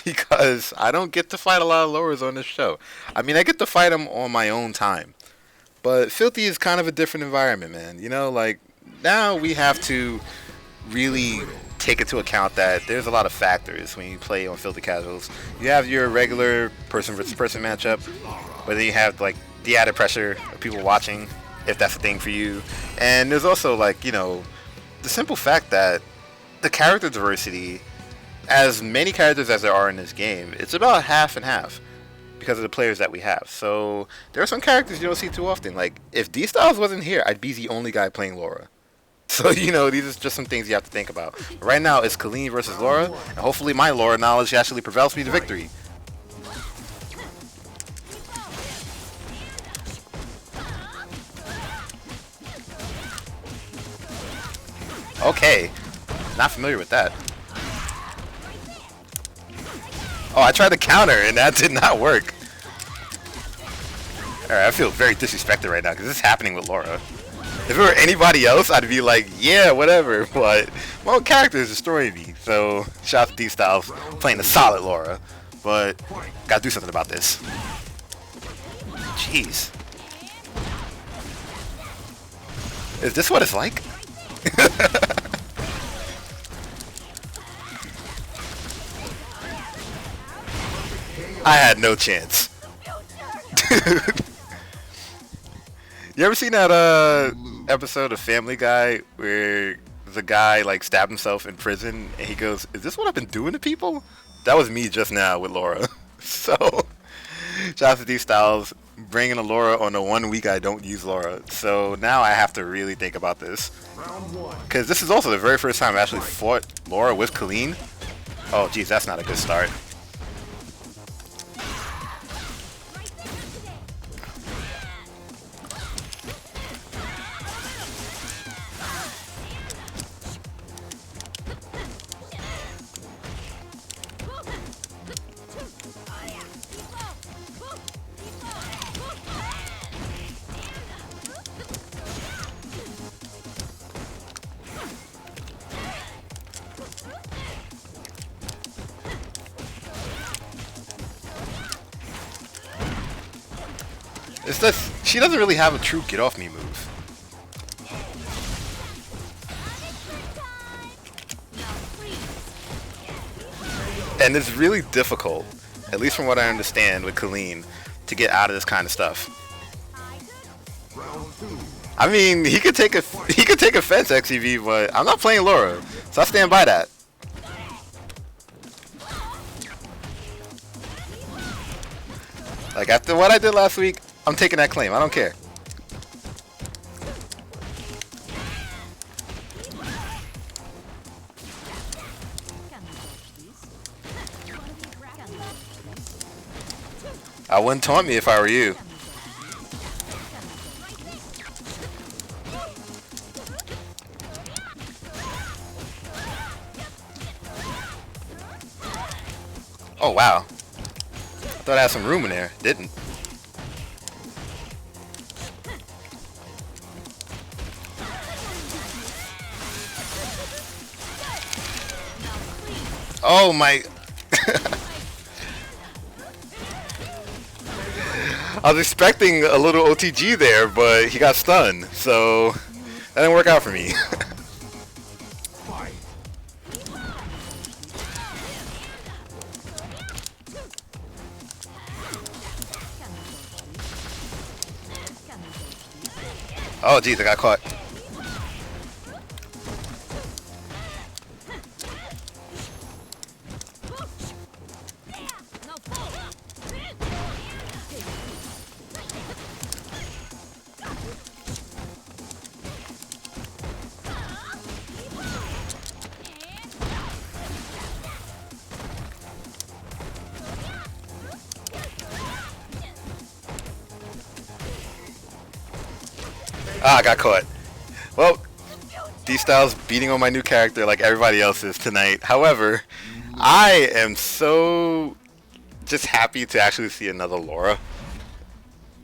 because I don't get to fight a lot of Lauras on this show. I mean, I get to fight them on my own time, but Filthy is kind of a different environment, man. You know, like now we have to really take into account that there's a lot of factors when you play on Filthy Casuals. You have your regular person versus person matchup, but then you have like the added pressure of people watching, if that's a thing for you. And there's also like, you know, the simple fact that the character diversity, as many characters as there are in this game, it's about half and half because of the players that we have. So there are some characters you don't see too often. Like if D Styles wasn't here, I'd be the only guy playing Laura. So, you know, these are just some things you have to think about. But right now, it's Colleen versus Laura, and hopefully my Laura knowledge actually prevails me to victory. Okay, not familiar with that. Oh, I tried to counter, and that did not work. Alright, I feel very disrespected right now, because this is happening with Laura. If it were anybody else, I'd be like, yeah, whatever, but my own character is destroying me. So, shout out to D-Styles playing a solid Laura, but gotta do something about this. Jeez. Is this what it's like? I had no chance. You ever seen that episode of Family Guy where the guy like stabbed himself in prison and he goes, "Is this what I've been doing to people?" That was me just now with Laura. So, shout out to D Styles bringing a Laura on the 1 week I don't use Laura. So now I have to really think about this because this is also the very first time I actually fought Laura with Colleen. Oh, geez, that's not a good start. It's just, she doesn't really have a true get off me move. And it's really difficult, at least from what I understand with Colleen, to get out of this kind of stuff. I mean, he could take a fence XEV, but I'm not playing Laura, so I stand by that. Like after what I did last week, I'm taking that claim. I don't care. I wouldn't taunt me if I were you. Oh wow. I thought I had some room in there. Didn't. Oh my. I was expecting a little OTG there, but he got stunned, so that didn't work out for me. Oh geez, I got caught. Ah, I got caught. Well, D-Styles beating on my new character like everybody else is tonight. However, I am so just happy to actually see another Laura.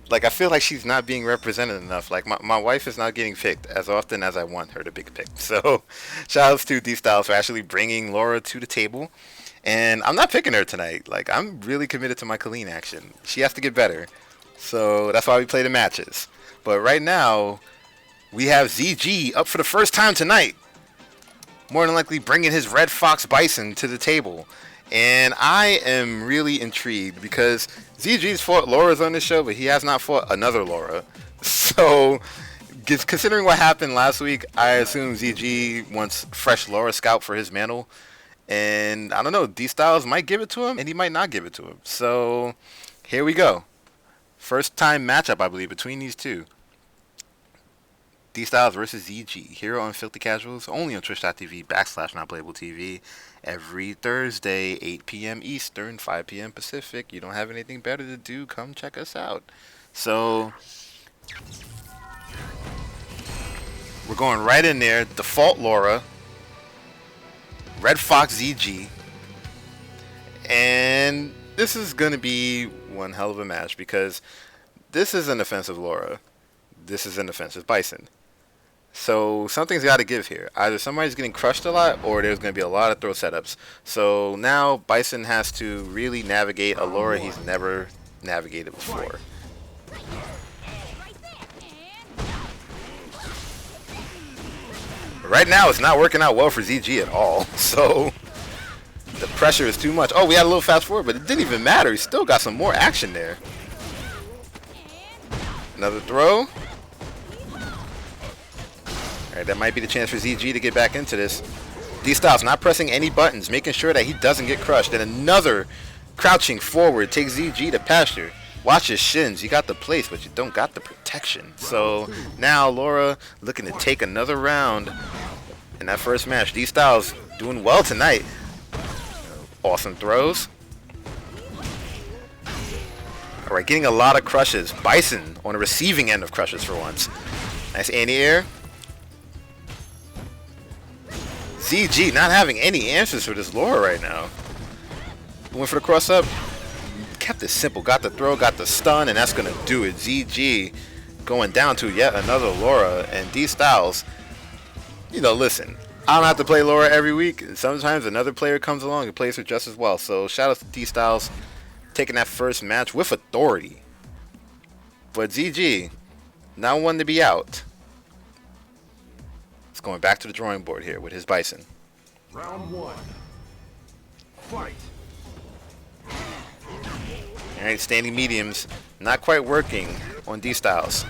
Like, I feel like she's not being represented enough. Like, my wife is not getting picked as often as I want her to be picked. So, shout outs to D-Styles for actually bringing Laura to the table. And I'm not picking her tonight. Like, I'm really committed to my Colleen action. She has to get better. So, that's why we play the matches. But right now, we have ZG up for the first time tonight. More than likely bringing his Red Fox Bison to the table. And I am really intrigued because ZG's fought Laura's on this show, but he has not fought another Laura. So, considering what happened last week, I assume ZG wants fresh Laura scalp for his mantle. And I don't know, D-Styles might give it to him, and he might not give it to him. So, here we go. First time matchup, I believe, between these two. D-Styles versus ZG, here on Filthy Casuals, only on twitch.tv/nonplayable every Thursday, 8 p.m. Eastern, 5 p.m. Pacific. You don't have anything better to do, come check us out. So, we're going right in there. Default Laura, Red Fox ZG, and this is going to be one hell of a match because this is an offensive Laura. This is an offensive Bison. So something's got to give here. Either somebody's getting crushed a lot or there's going to be a lot of throw setups. So now Bison has to really navigate a Laura he's never navigated before. Right now it's not working out well for ZG at all. So the pressure is too much. Oh, we had a little fast forward, but it didn't even matter. He still got some more action there. Another throw. Alright, that might be the chance for ZG to get back into this. D-Styles not pressing any buttons, making sure that he doesn't get crushed. And another crouching forward takes ZG to pasture. Watch his shins. You got the place, but you don't got the protection. So now Laura looking to take another round in that first match. D-Styles doing well tonight. Awesome throws. Alright, getting a lot of crushes. Bison on the receiving end of crushes for once. Nice anti-air. ZG not having any answers for this Laura right now. Went for the cross up. Kept it simple. Got the throw, got the stun, and that's going to do it. ZG going down to yet another Laura. And D-Styles, you know, listen, I don't have to play Laura every week. Sometimes another player comes along and plays her just as well. So shout out to D-Styles taking that first match with authority. But ZG, not one to be out. It's going back to the drawing board here with his Bison. Round one. Fight. Alright, standing mediums not quite working on D-Styles.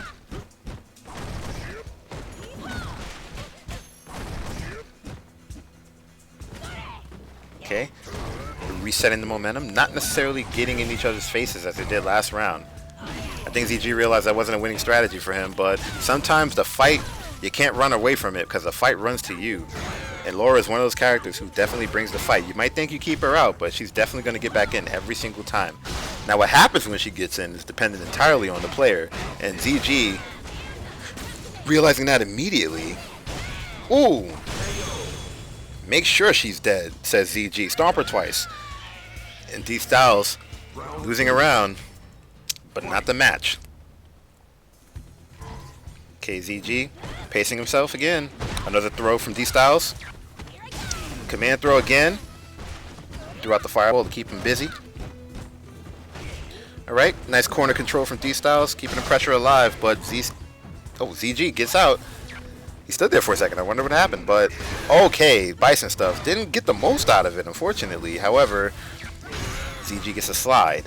Okay, resetting the momentum, not necessarily getting in each other's faces as they did last round. I think ZG realized that wasn't a winning strategy for him, but sometimes the fight, you can't run away from it because the fight runs to you. And Laura is one of those characters who definitely brings the fight. You might think you keep her out, but she's definitely going to get back in every single time. Now what happens when she gets in is dependent entirely on the player. And ZG, realizing that immediately, ooh, make sure she's dead, says ZG. Stomp her twice. And D-Styles losing a round, but not the match. Okay, ZG pacing himself again. Another throw from D-Styles. Command throw again. Threw out the fireball to keep him busy. Alright, nice corner control from D-Styles, keeping the pressure alive, but ZG gets out. He stood there for a second. I wonder what happened, but okay, Bison stuff. Didn't get the most out of it, unfortunately. However, ZG gets a slide.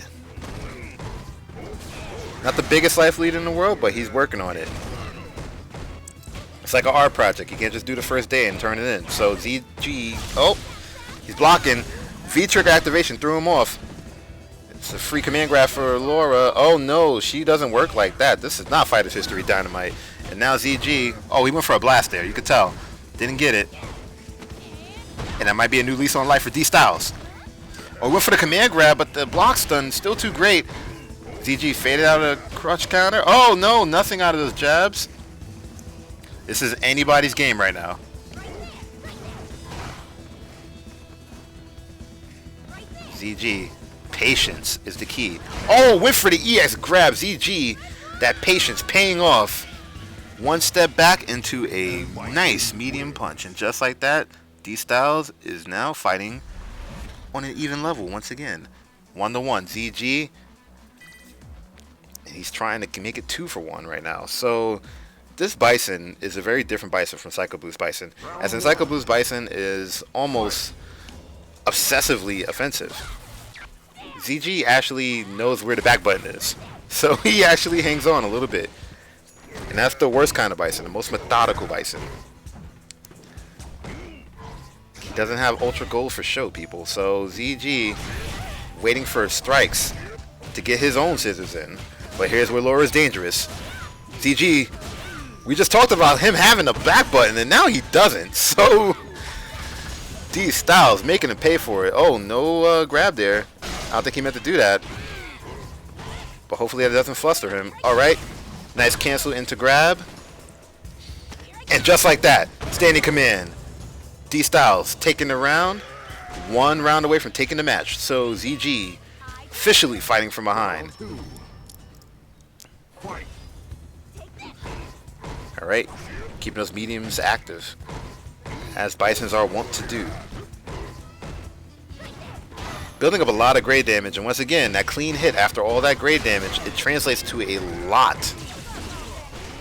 Not the biggest life lead in the world, but he's working on it. It's like an art project. You can't just do the first day and turn it in. So ZG, oh, he's blocking. V-trigger activation threw him off. It's a free command grab for Laura. Oh no, she doesn't work like that. This is not Fighters History Dynamite. And now ZG, oh, he went for a blast there. You could tell. Didn't get it. And that might be a new lease on life for D-Styles. Oh, he went for the command grab, but the block stun still too great. ZG faded out a crutch counter. Oh no, nothing out of those jabs. This is anybody's game right now. ZG, patience is the key. Oh, went for the EX grab. ZG, that patience paying off. One step back into a nice medium punch. And just like that, D Styles is now fighting on an even level once again. 1-1. ZG, and he's trying to make it 2-for-1 right now. So this Bison is a very different Bison from Psycho Blues Bison. As in, Psycho Blues Bison is almost obsessively offensive. ZG actually knows where the back button is. So he actually hangs on a little bit. And that's the worst kind of Bison, the most methodical Bison. He doesn't have Ultra Gold for show, people. So ZG waiting for strikes to get his own scissors in. But here's where Laura's dangerous. ZG, we just talked about him having a back button, and now he doesn't. So D Styles making him pay for it. Oh, no grab there. I don't think he meant to do that. But hopefully that doesn't fluster him. Alright. Nice cancel into grab. And just like that, standing command. D Styles taking the round. 1 round away from taking the match. So ZG officially fighting from behind. Alright. Keeping those mediums active, as Bisons are wont to do. Building up a lot of grade damage, and once again, that clean hit after all that grade damage, it translates to a lot.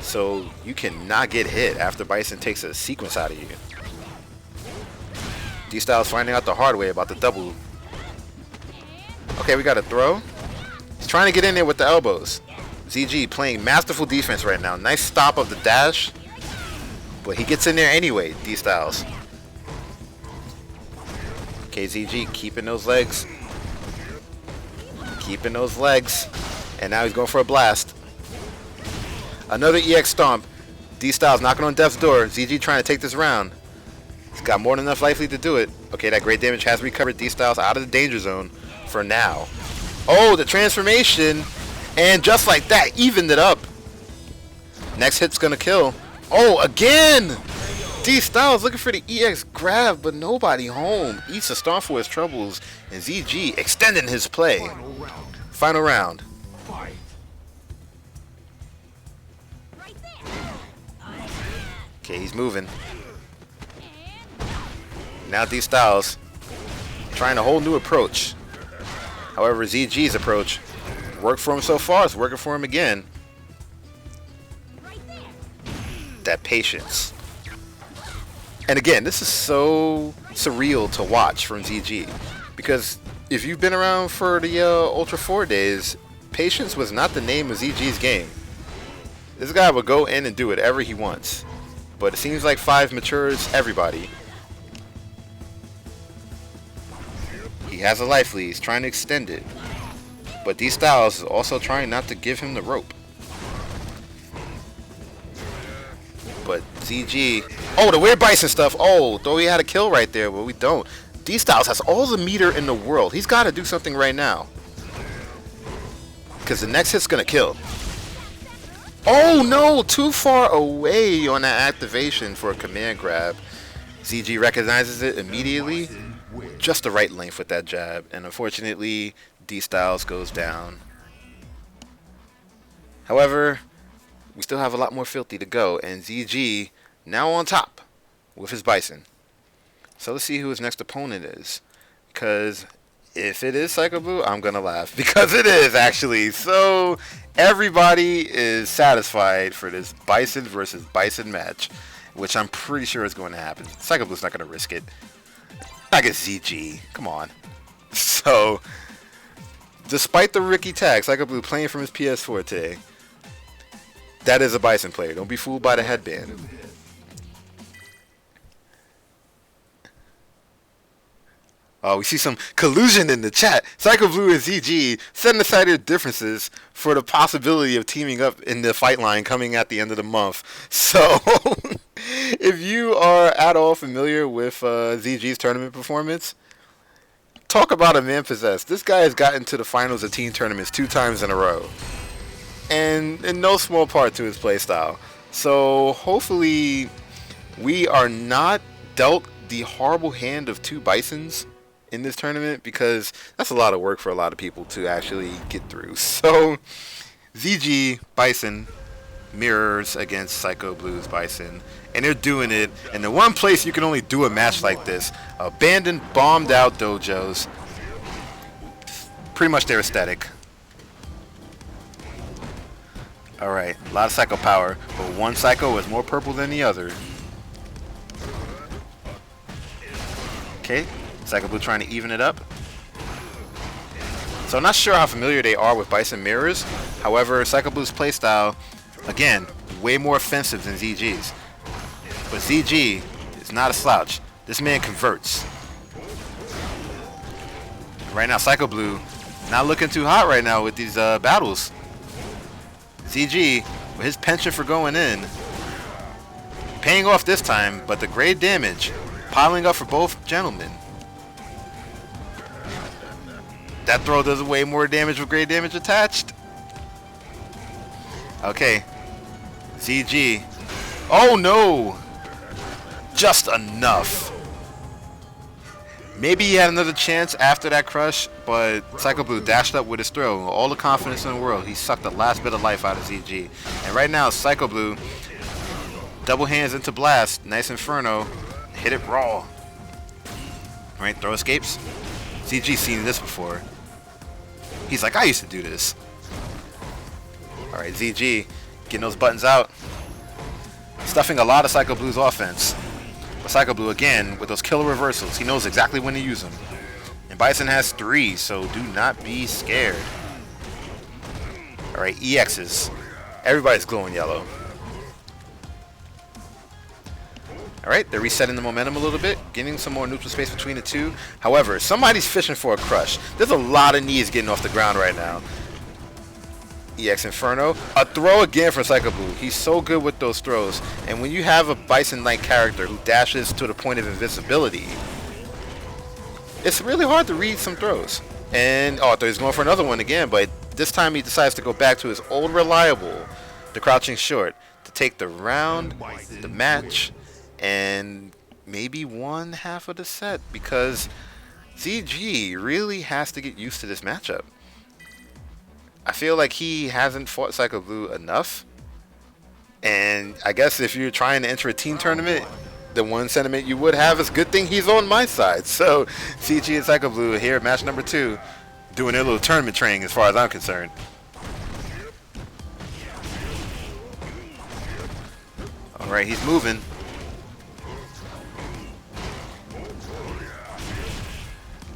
So you cannot get hit after Bison takes a sequence out of you. D Styles finding out the hard way about the double. Okay, we got a throw. He's trying to get in there with the elbows. ZG playing masterful defense right now. Nice stop of the dash. But he gets in there anyway, D Styles. Okay, ZG keeping those legs. Keeping those legs. And now he's going for a blast. Another EX stomp. D Styles knocking on death's door. ZG trying to take this round. He's got more than enough life lead to do it. Okay, that great damage has recovered D Styles out of the danger zone for now. Oh, the transformation. And just like that, evened it up. Next hit's gonna kill. Oh, again! D Styles looking for the EX grab, but nobody home. Eats a stomp for his troubles. And ZG extending his play. Final round. Okay, he's moving. Now D Styles trying a whole new approach. However, ZG's approach worked for him so far. It's working for him again. That patience. And again, this is so surreal to watch from ZG. Because if you've been around for the Ultra 4 days, patience was not the name of ZG's game. This guy will go in and do whatever he wants. But it seems like 5 matures everybody. He has a life lead. He's trying to extend it. But D Styles is also trying not to give him the rope. But ZG... Oh, the weird Bison stuff. Oh, though he had a kill right there, but we don't. D Styles has all the meter in the world. He's got to do something right now. Because the next hit's going to kill. Oh, no! Too far away on that activation for a command grab. ZG recognizes it immediately. Just the right length with that jab. And unfortunately, D Styles goes down. However, we still have a lot more filthy to go. And ZG now on top with his Bison. So let's see who his next opponent is. Because if it is Psycho Blue, I'm going to laugh. Because it is, actually. So everybody is satisfied for this Bison versus Bison match. Which I'm pretty sure is going to happen. Psycho Blue's not going to risk it. I guess ZG. Come on. So, despite the Ricky tag, Psycho Blue playing from his PS4 today. That is a Bison player. Don't be fooled by the headband. Oh, we see some collusion in the chat. Psycho Blue and ZG setting aside their differences for the possibility of teaming up in the fight line coming at the end of the month. So, if you are at all familiar with ZG's tournament performance, talk about a man possessed. This guy has gotten to the finals of team tournaments 2 times in a row. And in no small part to his playstyle. So, hopefully, we are not dealt the horrible hand of 2 Bisons in this tournament because that's a lot of work for a lot of people to actually get through. So ZG Bison mirrors against Psycho Blues Bison, and they're doing it in the one place you can only do a match like this: abandoned, bombed out dojos. Pretty much their aesthetic. Alright, a lot of Psycho power, but one Psycho is more purple than the other. Okay, Psycho Blue trying to even it up. So I'm not sure how familiar they are with Bison mirrors. However, Psycho Blue's playstyle, again, way more offensive than ZG's. But ZG is not a slouch. This man converts. Right now, Psycho Blue not looking too hot right now with these battles. ZG, with his penchant for going in, paying off this time, but the great damage piling up for both gentlemen. That throw does way more damage with great damage attached. Okay. ZG. Oh no! Just enough. Maybe he had another chance after that crush, but Psycho Blue dashed up with his throw. All the confidence in the world. He sucked the last bit of life out of ZG. And right now, Psycho Blue, double hands into blast. Nice Inferno. Hit it raw. Right, throw escapes. ZG's seen this before. He's like, I used to do this. Alright, ZG, getting those buttons out. Stuffing a lot of Psycho Blue's offense. But Psycho Blue, again, with those killer reversals, he knows exactly when to use them. And Bison has 3, so do not be scared. Alright, EXs. Everybody's glowing yellow. Alright, they're resetting the momentum a little bit, getting some more neutral space between the two. However, somebody's fishing for a crush. There's a lot of knees getting off the ground right now. EX Inferno. A throw again from Psycho Blue. He's so good with those throws. And when you have a Bison-like character who dashes to the point of invisibility, it's really hard to read some throws. And, oh, I thought he was going for another one again, but this time he decides to go back to his old reliable, the crouching short, to take the round, the match, and maybe one half of the set, because ZG really has to get used to this matchup. I feel like he hasn't fought Psycho Blue enough, and I guess if you're trying to enter a team tournament, the one sentiment you would have is good thing he's on my side. So ZG and Psycho Blue here at match number 2, doing their little tournament training as far as I'm concerned. Alright, he's moving.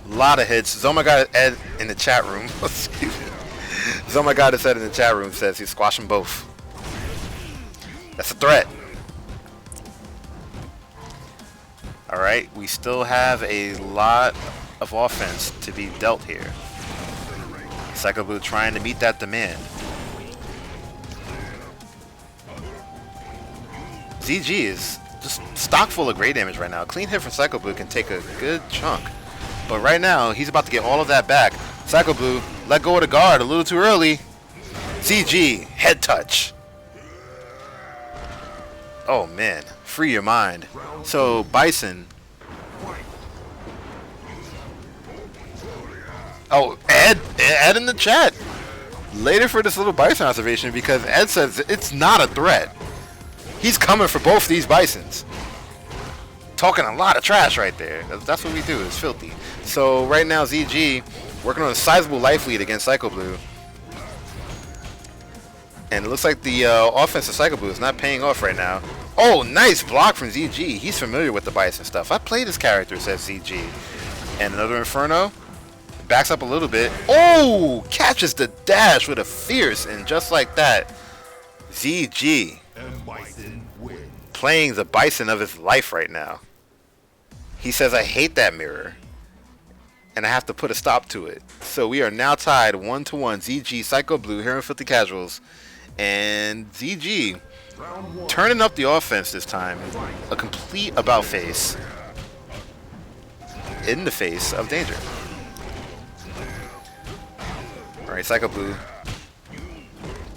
A lot of hits. Zoma got Ed in the chat room. Excuse me. Zoma got said in the chat room says he's squashing both. That's a threat. Alright, we still have a lot of offense to be dealt here. Psycho Blue trying to meet that demand. ZG is just stock full of great damage right now. Clean hit from Psycho Blue can take a good chunk. But right now, he's about to get all of that back. Psycho Blue let go of the guard a little too early. ZG, head touch. Oh man, free your mind. So Bison. Oh, Ed in the chat. Later for this little Bison observation, because Ed says it's not a threat. He's coming for both these Bisons. Talking a lot of trash right there. That's what we do. It's filthy. So right now ZG working on a sizable life lead against Psycho Blue. And it looks like the offense of Psycho Blue is not paying off right now. Oh, nice block from ZG. He's familiar with the Bison stuff. I played this character, says ZG. And another Inferno. Backs up a little bit. Oh, catches the dash with a fierce. And just like that, ZG playing the Bison of his life right now. He says, I hate that mirror, and I have to put a stop to it. So we are now tied 1-1. ZG, Psycho Blue, here in Filthy Casuals. And ZG turning up the offense this time. A complete about face. In the face of danger. Alright, Psycho Blue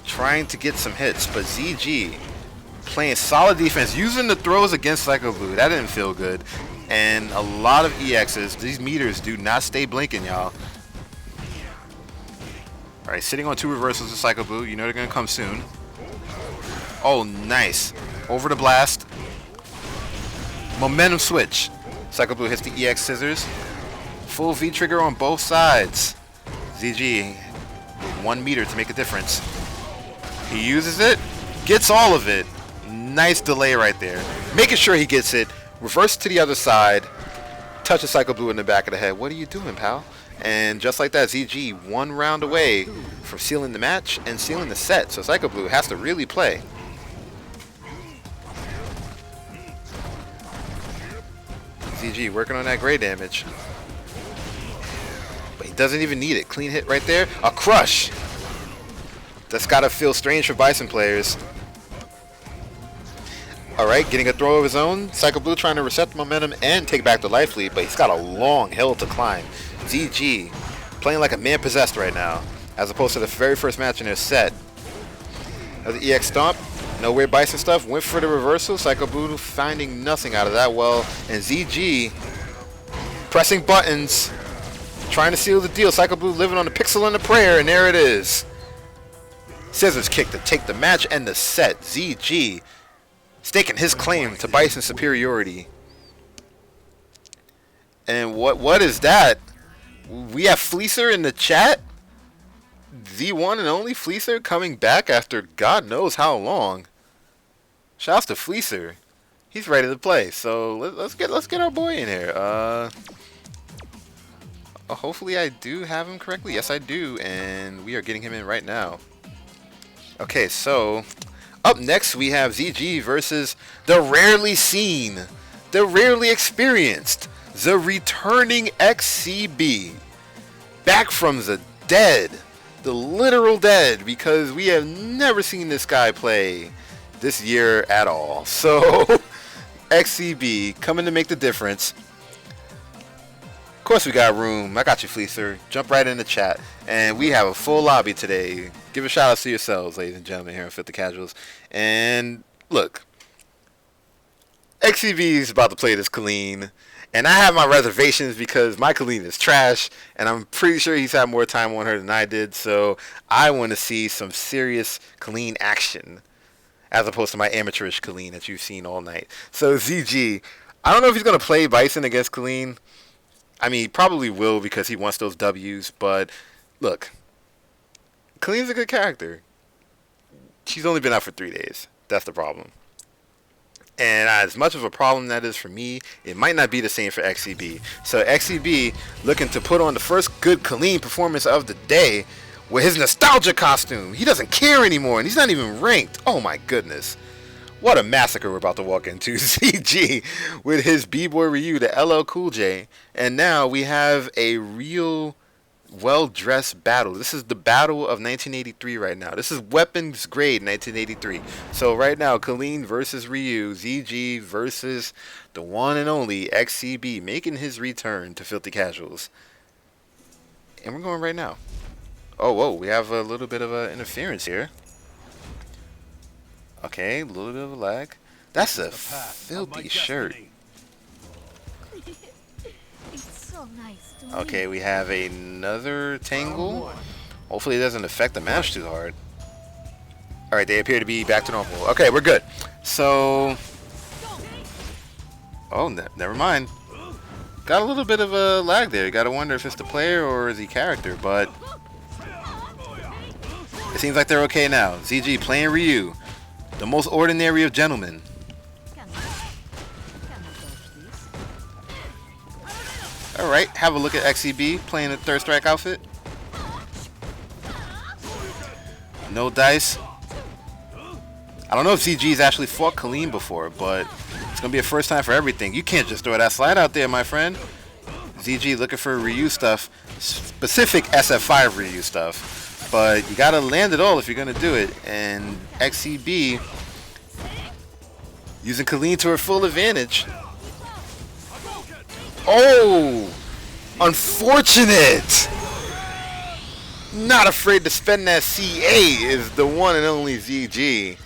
trying to get some hits, but ZG playing solid defense, using the throws against Psycho Blue. That didn't feel good. and a lot of EXs. These meters do not stay blinking, y'all. Alright, sitting on 2 reversals of Psycho Blue. You know they're going to come soon. Oh, nice. Over the blast. Momentum switch. Psycho Blue hits the EX scissors. Full V trigger on both sides. ZG, 1 meter to make a difference. He uses it, gets all of it. Nice delay right there. Making sure he gets it. Reverse to the other side. Touches Psycho Blue in the back of the head. What are you doing, pal? And just like that, ZG 1 round away from sealing the match and sealing the set. So Psycho Blue has to really play. ZG working on that gray damage. But he doesn't even need it. Clean hit right there. A crush! That's gotta feel strange for Bison players. Alright, getting a throw of his own. Psycho Blue trying to reset the momentum and take back the life lead, but he's got a long hill to climb. ZG playing like a man possessed right now, as opposed to the very first match in their set. The EX stomp. No weird Bison stuff. Went for the reversal. Psycho Blue finding nothing out of that well. And ZG pressing buttons, trying to seal the deal. Psycho Blue living on a pixel and a prayer, and there it is. Scissors kick to take the match and the set. ZG staking his claim to Bison superiority. And what is that? We have Fleecer in the chat? The one and only Fleecer coming back after God knows how long. Shouts to Fleecer. He's ready to play. So let's get our boy in here. Hopefully I do have him correctly. Yes, I do, and we are getting him in right now. Okay, so up next we have ZG versus the rarely seen, the rarely experienced, the returning XCB, back from the dead. The literal dead, because we have never seen this guy play this year at all. So XCB coming to make the difference. Of course we got room. I got you, Fleecer. Jump right in the chat. And we have a full lobby today. Give a shout out to yourselves, ladies and gentlemen, here on Filthy Casuals. And look, XCB is about to play this Colleen. And I have my reservations because my Colleen is trash, and I'm pretty sure he's had more time on her than I did, so I want to see some serious Colleen action, as opposed to my amateurish Colleen that you've seen all night. So ZG, I don't know if he's going to play Bison against Colleen. I mean, he probably will because he wants those W's, but look, Colleen's a good character. She's only been out for 3 days. That's the problem. And as much of a problem that is for me, it might not be the same for XCB. So XCB looking to put on the first good Colleen performance of the day with his nostalgia costume. He doesn't care anymore, and he's not even ranked. Oh my goodness. What a massacre we're about to walk into. ZG with his B-Boy Ryu, the LL Cool J. And now we have a real well-dressed battle. This is the battle of 1983 right now. This is weapons grade 1983. So right now, Colleen versus Ryu, ZG versus the one and only XCB, making his return to Filthy Casuals. And we're going right now. Oh, whoa, we have a little bit of interference here. Okay, a little bit of a lag. That's a filthy shirt. Okay, we have another tangle. Hopefully it doesn't affect the match too hard. Alright, they appear to be back to normal. Okay, we're good. So... oh, never mind. Got a little bit of a lag there. You gotta wonder if it's the player or the character, but... it seems like they're okay now. ZG playing Ryu. The most ordinary of gentlemen. Alright, have a look at XCB playing the Third Strike outfit. No dice. I don't know if ZG's actually fought Colleen before, but it's going to be a first time for everything. You can't just throw that slide out there, my friend. ZG looking for Ryu stuff. Specific SF5 Ryu stuff. But you got to land it all if you're going to do it. And XCB using Colleen to her full advantage. Oh, unfortunate. Not afraid to spend that CA is the one and only ZG.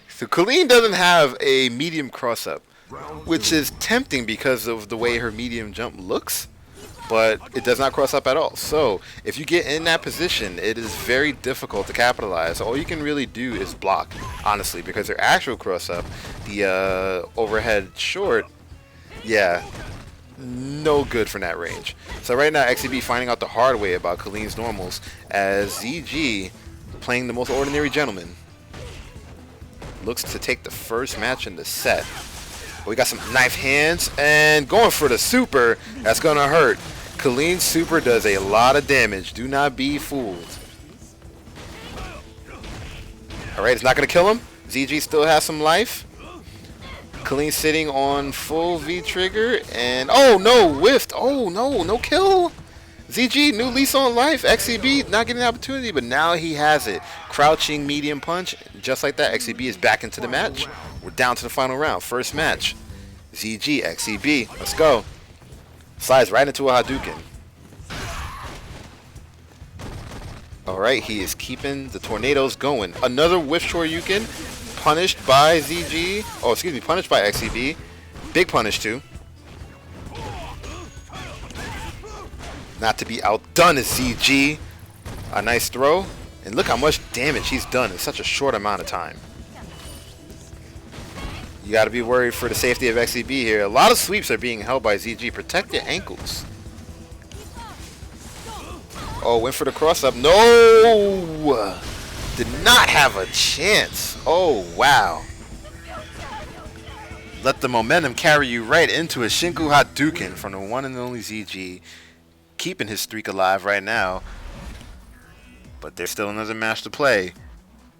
So Colleen doesn't have a medium cross-up. which is tempting because of the way her medium jump looks, but it does not cross up at all. So if you get in that position, it is very difficult to capitalize. All you can really do is block, honestly, because her actual cross up, the overhead short, yeah, no good from that range. So right now, XCB finding out the hard way about Colleen's normals as ZG, playing the most ordinary gentleman, looks to take the first match in the set. We got some knife hands and going for the super. That's gonna hurt. Colleen's super does a lot of damage. Do not be fooled. Alright, it's not gonna kill him. ZG still has some life. Colleen sitting on full V trigger and oh no, whiffed. Oh no, no kill. ZG, new lease on life. XCB not getting the opportunity, but now he has it. Crouching medium punch. Just like that, XCB is back into the match. We're down to the final round. First match. ZG, XCB. Let's go. Slides right into a Hadouken. Alright, he is keeping the tornadoes going. Another whiff Shoryuken. Punished by ZG. Oh, excuse me, punished by XCB. Big punish too. Not to be outdone is ZG. A nice throw. And look how much damage he's done in such a short amount of time. You got to be worried for the safety of XCB here. A lot of sweeps are being held by ZG. Protect your ankles. Oh, went for the cross up. No! Did not have a chance. Oh, wow. Let the momentum carry you right into a Shinku Hadouken from the one and only ZG. Keeping his streak alive right now. But there's still another match to play.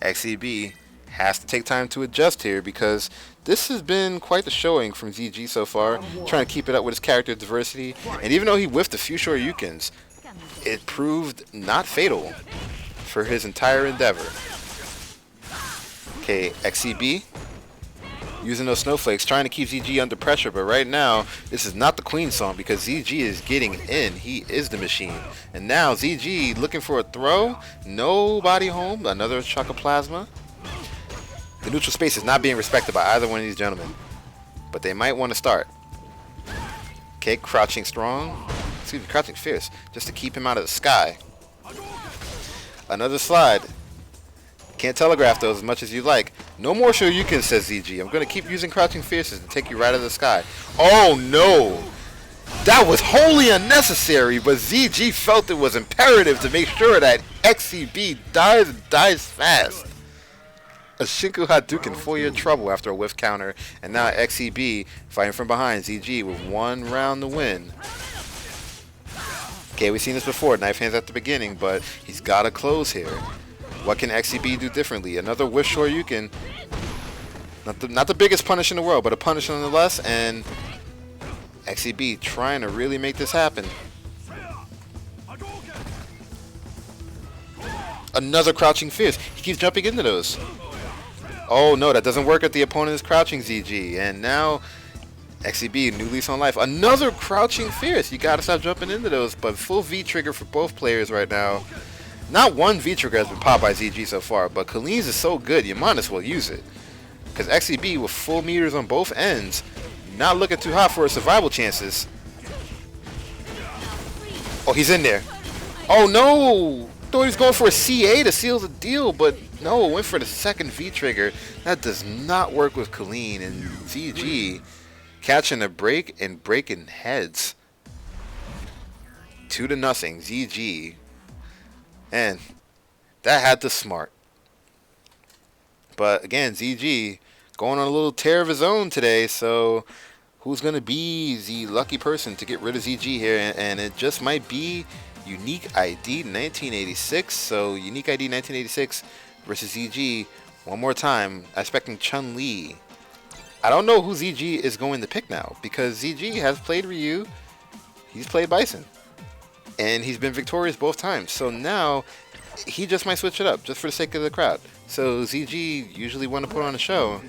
XCB has to take time to adjust here because this has been quite the showing from ZG so far. Trying to keep it up with his character diversity. And even though he whiffed a few Shoryukens, it proved not fatal for his entire endeavor. Okay, XCB using those snowflakes, trying to keep ZG under pressure, but right now, this is not the Queen song because ZG is getting in. He is the machine. And now ZG looking for a throw. Nobody home. Another chuck of plasma. The neutral space is not being respected by either one of these gentlemen, but they might want to start. Okay, crouching strong. Excuse me, crouching fierce, just to keep him out of the sky. Another slide. Can't telegraph those as much as you like. No more Shoryuken, says ZG. I'm going to keep using crouching fierces to take you right out of the sky. Oh no! That was wholly unnecessary, but ZG felt it was imperative to make sure that XCB dies fast. A Shinku Hadouken for your trouble after a whiff counter. And now XCB fighting from behind ZG with one round to win. Okay, we've seen this before. Knife hands at the beginning, but he's got to close here. What can XCB do differently? Another whiff Shoryuken. Not the biggest punish in the world, but a punish nonetheless. And XCB trying to really make this happen. Another crouching fierce. He keeps jumping into those. Oh no, that doesn't work if the opponent is crouching ZG. And now XCB, new lease on life. Another crouching fierce. You gotta stop jumping into those. But full V trigger for both players right now. Not one V trigger has been popped by ZG so far, but Colleen's is so good, you might as well use it. Because XCB with full meters on both ends, not looking too hot for his survival chances. Oh, he's in there. Oh no! Thought he was going for a CA to seal the deal, but no, went for the second V trigger. That does not work with Colleen, and ZG catching a break and breaking heads. 2-0, ZG. And that had to smart. But again, ZG going on a little tear of his own today. So who's going to be the lucky person to get rid of ZG here? And it just might be Unique ID 1986. So Unique ID 1986 versus ZG one more time. Expecting Chun-Li. I don't know who ZG is going to pick now because ZG has played Ryu. He's played Bison. And he's been victorious both times. So now, he just might switch it up, just for the sake of the crowd. So ZG, usually want to put on a show,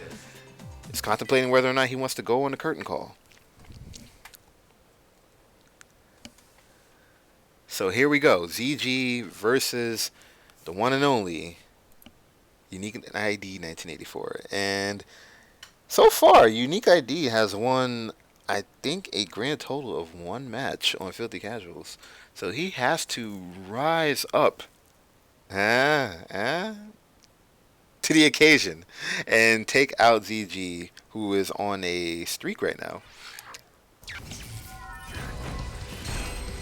is contemplating whether or not he wants to go on the curtain call. So here we go. ZG versus the one and only Unique ID 1984. And So far, Unique ID has won, I think, a grand total of one match on Filthy Casuals. So he has to rise up to the occasion and take out ZG, who is on a streak right now.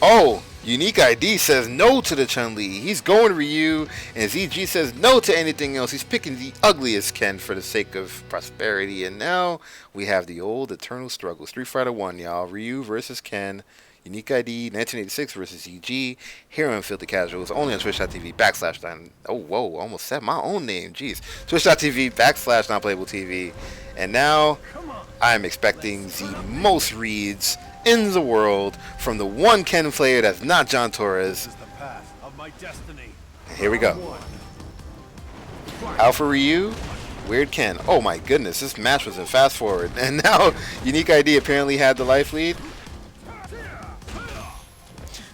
Oh, Unique ID says no to the Chun-Li. He's going Ryu, and ZG says no to anything else. He's picking the ugliest Ken for the sake of prosperity. And now we have the old eternal struggle. Street Fighter 1, y'all. Ryu versus Ken. Unique ID 1986 versus ZG. Here on Filthy Casuals, only on Twitch.tv /. Oh, whoa, almost said my own name. Jeez. Twitch.tv / Nonplayable TV. And now I'm expecting the most reads in the world from the one Ken player that's not John Torres. This is the path of my destiny. Here we go. Alpha Ryu, Weird Ken. Oh my goodness, this match was in fast forward. And now Unique ID apparently had the life lead.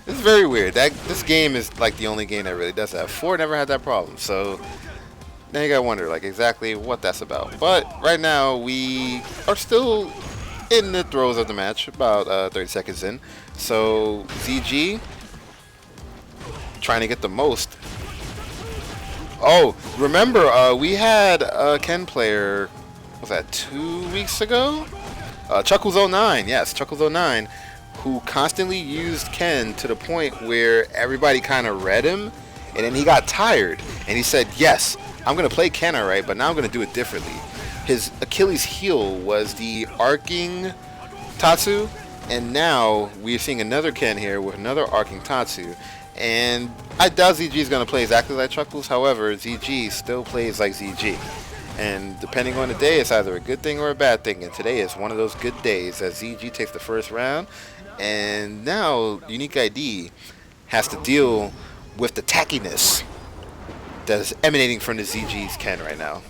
This is very weird. This game is like the only game that really does that. 4 never had that problem. So now you gotta wonder like exactly what that's about. But right now we are still in the throes of the match, about 30 seconds in. So ZG trying to get the most. Oh, remember we had a Ken player, was that 2 weeks ago? Chuckles09, yes, Chuckles09, who constantly used Ken to the point where everybody kind of read him, and then he got tired, and he said, yes, I'm going to play Ken alright, but now I'm going to do it differently. His Achilles heel was the arcing Tatsu, and now we're seeing another Ken here with another arcing Tatsu. And I doubt ZG is going to play exactly like Chuckles, however, ZG still plays like ZG. And depending on the day, it's either a good thing or a bad thing, and today is one of those good days as ZG takes the first round, and now Unique ID has to deal with the tackiness that is emanating from the ZG's Ken right now.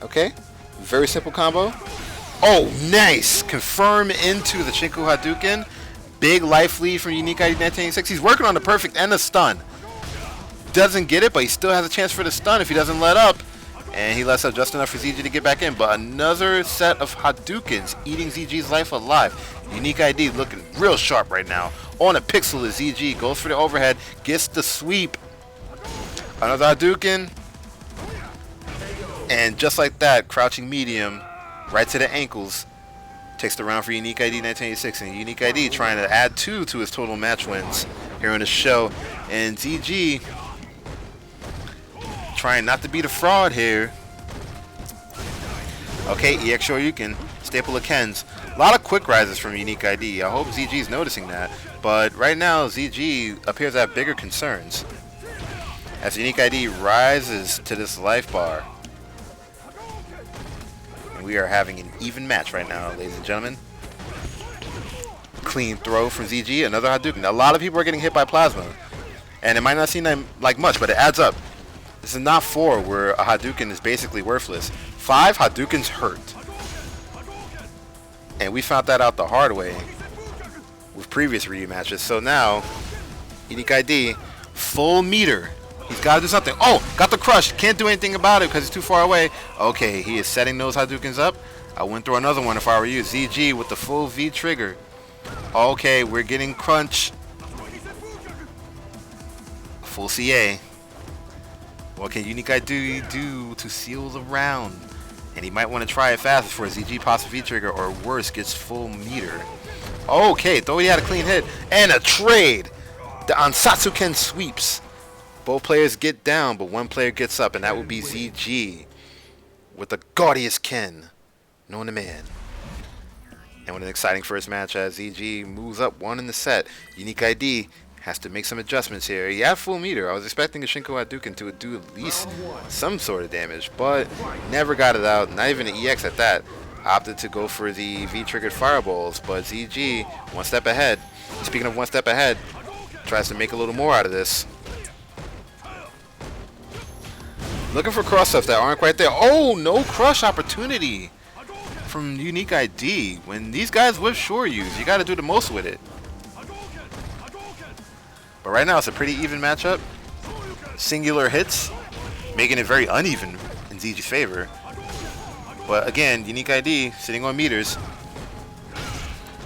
Okay, very simple combo. Oh, nice! Confirm into the Shinku Hadouken. Big life lead from Unique ID 1986. He's working on the perfect and the stun. Doesn't get it, but he still has a chance for the stun if he doesn't let up. And he lets up just enough for ZG to get back in. But another set of Hadoukens eating ZG's life alive. Unique ID looking real sharp right now. On a pixel is ZG. Goes for the overhead. Gets the sweep. Another Hadouken. And just like that, crouching medium right to the ankles. Takes the round for Unique ID 1986. And Unique ID trying to add 2 to his total match wins here on the show. And ZG trying not to be the fraud here. Okay, EX Shoryuken, staple of Ken's. A lot of quick rises from Unique ID. I hope ZG is noticing that. But right now, ZG appears to have bigger concerns. As Unique ID rises to this life bar. And we are having an even match right now, ladies and gentlemen. Clean throw from ZG, another Hadouken. A lot of people are getting hit by Plasma. And it might not seem like much, but it adds up. This is not 4 where a Hadouken is basically worthless. 5 Hadoukens hurt. And we found that out the hard way with previous Ryu matches. So now, Unique ID, full meter. He's got to do something. Oh, got the crush. Can't do anything about it because he's too far away. Okay, he is setting those Hadoukens up. I went through another one if I were you. ZG with the full V trigger. Okay, we're getting crunch. Full CA. What can Unique ID do to seal the round? And he might want to try it fast before ZG pops a V-trigger or worse, gets full meter. Okay, though he had a clean hit. And a trade! The Ansatsu Ken sweeps. Both players get down, but one player gets up, and that would be ZG. With the gaudiest Ken. Known to man. And with an exciting first match as ZG moves up 1 in the set. Unique ID has to make some adjustments here. He had full meter. I was expecting a Shinko Hadouken to do at least some sort of damage, but never got it out. Not even an EX at that. Opted to go for the V-triggered fireballs, but ZG, 1 step ahead. Speaking of 1 step ahead, tries to make a little more out of this. Looking for cross-ups that aren't quite there. Oh, no crush opportunity from Unique ID. When these guys whip Shoryus, you got to do the most with it. But right now, it's a pretty even matchup. Singular hits, making it very uneven in ZG's favor. But again, Unique ID sitting on meters.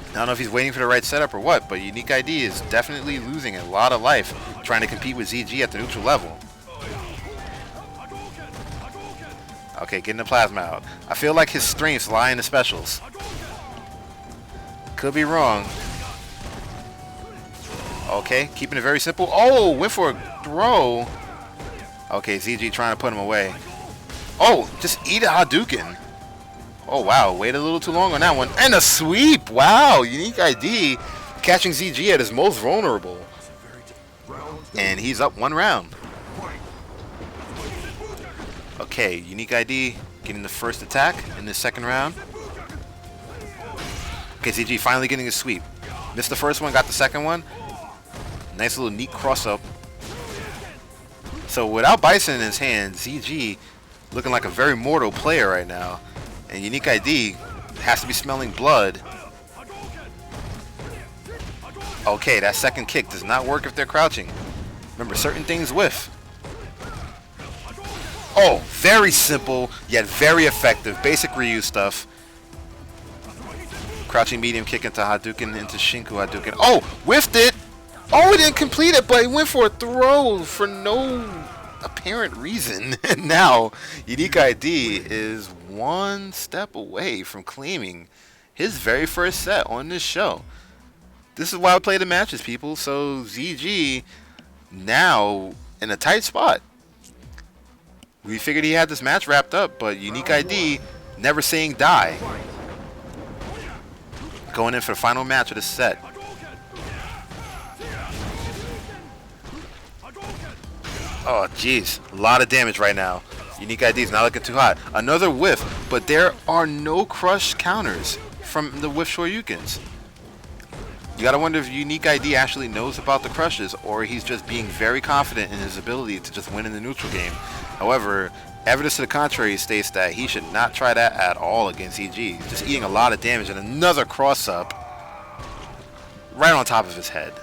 I don't know if he's waiting for the right setup or what, but Unique ID is definitely losing a lot of life trying to compete with ZG at the neutral level. Okay, getting the plasma out. I feel like his strengths lie in the specials. Could be wrong. Okay, keeping it very simple. Oh, went for a throw. Okay, ZG trying to put him away. Oh, just eat a Hadouken. Oh, wow. Waited a little too long on that one. And a sweep. Wow. Unique ID catching ZG at his most vulnerable. And he's up 1 round. Okay, Unique ID getting the first attack in the second round. Okay, ZG finally getting a sweep. Missed the first one, got the second one. Nice little neat cross-up. So without Bison in his hand, ZG looking like a very mortal player right now. And Unique ID has to be smelling blood. Okay, that second kick does not work if they're crouching. Remember, certain things whiff. Oh, very simple, yet very effective. Basic Ryu stuff. Crouching medium kick into Hadouken, into Shinku Hadouken. Oh, whiffed it! Oh, he didn't complete it, but he went for a throw for no apparent reason. And now, Unique ID is 1 step away from claiming his very first set on this show. This is why I play the matches, people. So ZG now in a tight spot. We figured he had this match wrapped up, but Unique ID never saying die. Going in for the final match of this set. Oh, jeez. A lot of damage right now. Unique ID is not looking too hot. Another whiff, but there are no crush counters from the whiff Shoryukens. You gotta wonder if Unique ID actually knows about the crushes, or he's just being very confident in his ability to just win in the neutral game. However, evidence to the contrary states that he should not try that at all against EG. Just eating a lot of damage, and another cross-up right on top of his head.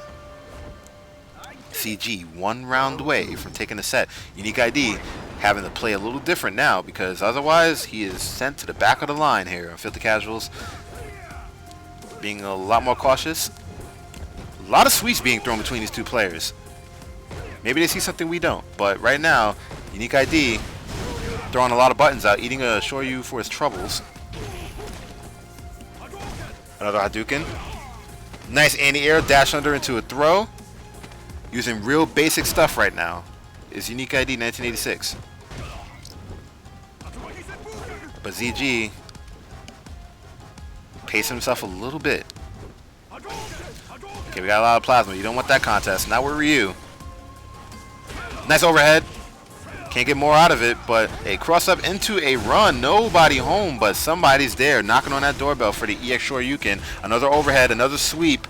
CG 1 round away from taking the set. Unique ID having to play a little different now, because otherwise he is sent to the back of the line here on Filthy Casuals. Being a lot more cautious. A lot of sweeps being thrown between these two players. Maybe they see something we don't, but right now, Unique ID throwing a lot of buttons out, eating a Shoryu for his troubles. Another Hadouken. Nice anti-air, dash under into a throw. Using real basic stuff right now is Unique ID 1986. But ZG pacing himself a little bit. Okay, we got a lot of plasma. You don't want that contest. Not with Ryu. Nice overhead. Can't get more out of it, but a cross-up into a run. Nobody home, but somebody's there knocking on that doorbell for the EX Shoryuken. Another overhead, another sweep.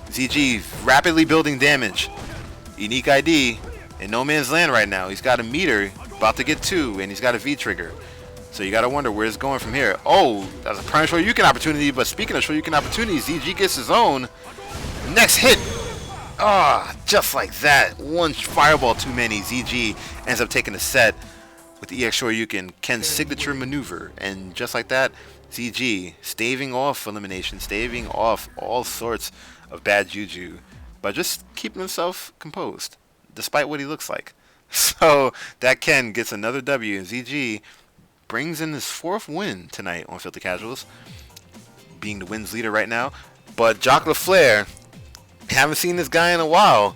ZG rapidly building damage. Unique ID in no man's land right now. He's got a meter, about to get 2, and he's got a V-trigger. So you got to wonder where it's going from here. Oh, that's a prime Shoryuken opportunity, but speaking of Shoryuken opportunities, ZG gets his own. Next hit. Ah, just like that. 1 fireball too many. ZG ends up taking the set with the EX Shoryuken, Ken's signature maneuver. And just like that, ZG staving off elimination, staving off all sorts of bad juju by just keeping himself composed, despite what he looks like. So that Ken gets another W, and ZG brings in his 4th win tonight on Filthy Casuals, being the wins leader right now. But Jock LaFleur, haven't seen this guy in a while,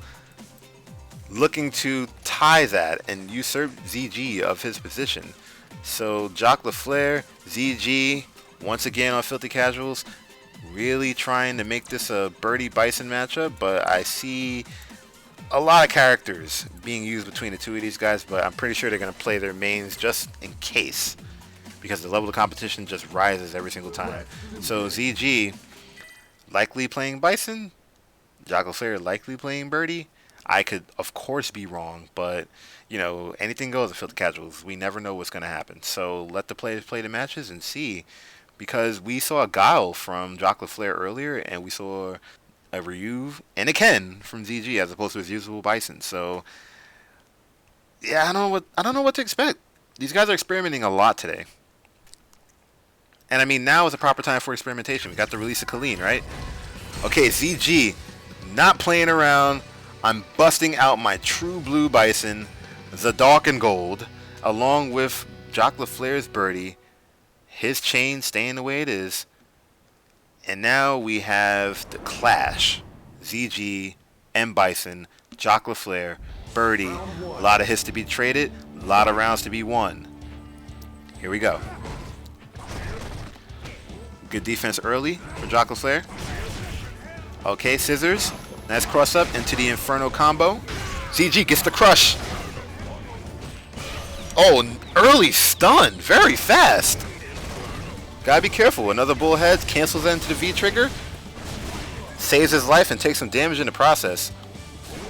looking to tie that and usurp ZG of his position. So Jock LaFleur, ZG, once again on Filthy Casuals, really trying to make this a Birdie Bison matchup, but I see a lot of characters being used between the two of these guys, but I'm pretty sure they're going to play their mains just in case, because the level of competition just rises every single time. So ZG likely playing Bison, Jock LaFleur likely playing Birdie. I could, of course, be wrong, but, you know, anything goes at Filthy Casuals. We never know what's going to happen. So let the players play the matches and see. Because we saw a Guile from Jock LaFleur earlier, and we saw a Ryu and a Ken from ZG as opposed to his usual Bison. So yeah, I don't know what to expect. These guys are experimenting a lot today. And I mean, now is the proper time for experimentation. We got the release of Colleen, right? Okay, ZG, not playing around. I'm busting out my true blue bison, the dark and gold, along with Jock LaFleur's birdie, his chain staying the way it is. And now we have the clash. ZG, M Bison, Jock LaFleur, birdie. A lot of hits to be traded, a lot of rounds to be won. Here we go. Good defense early for Jock LaFleur. Okay, scissors. Nice cross up into the Inferno combo. ZG gets the crush. Oh, an early stun. Very fast. Gotta be careful. Another bullhead cancels that into the V trigger. Saves his life and takes some damage in the process.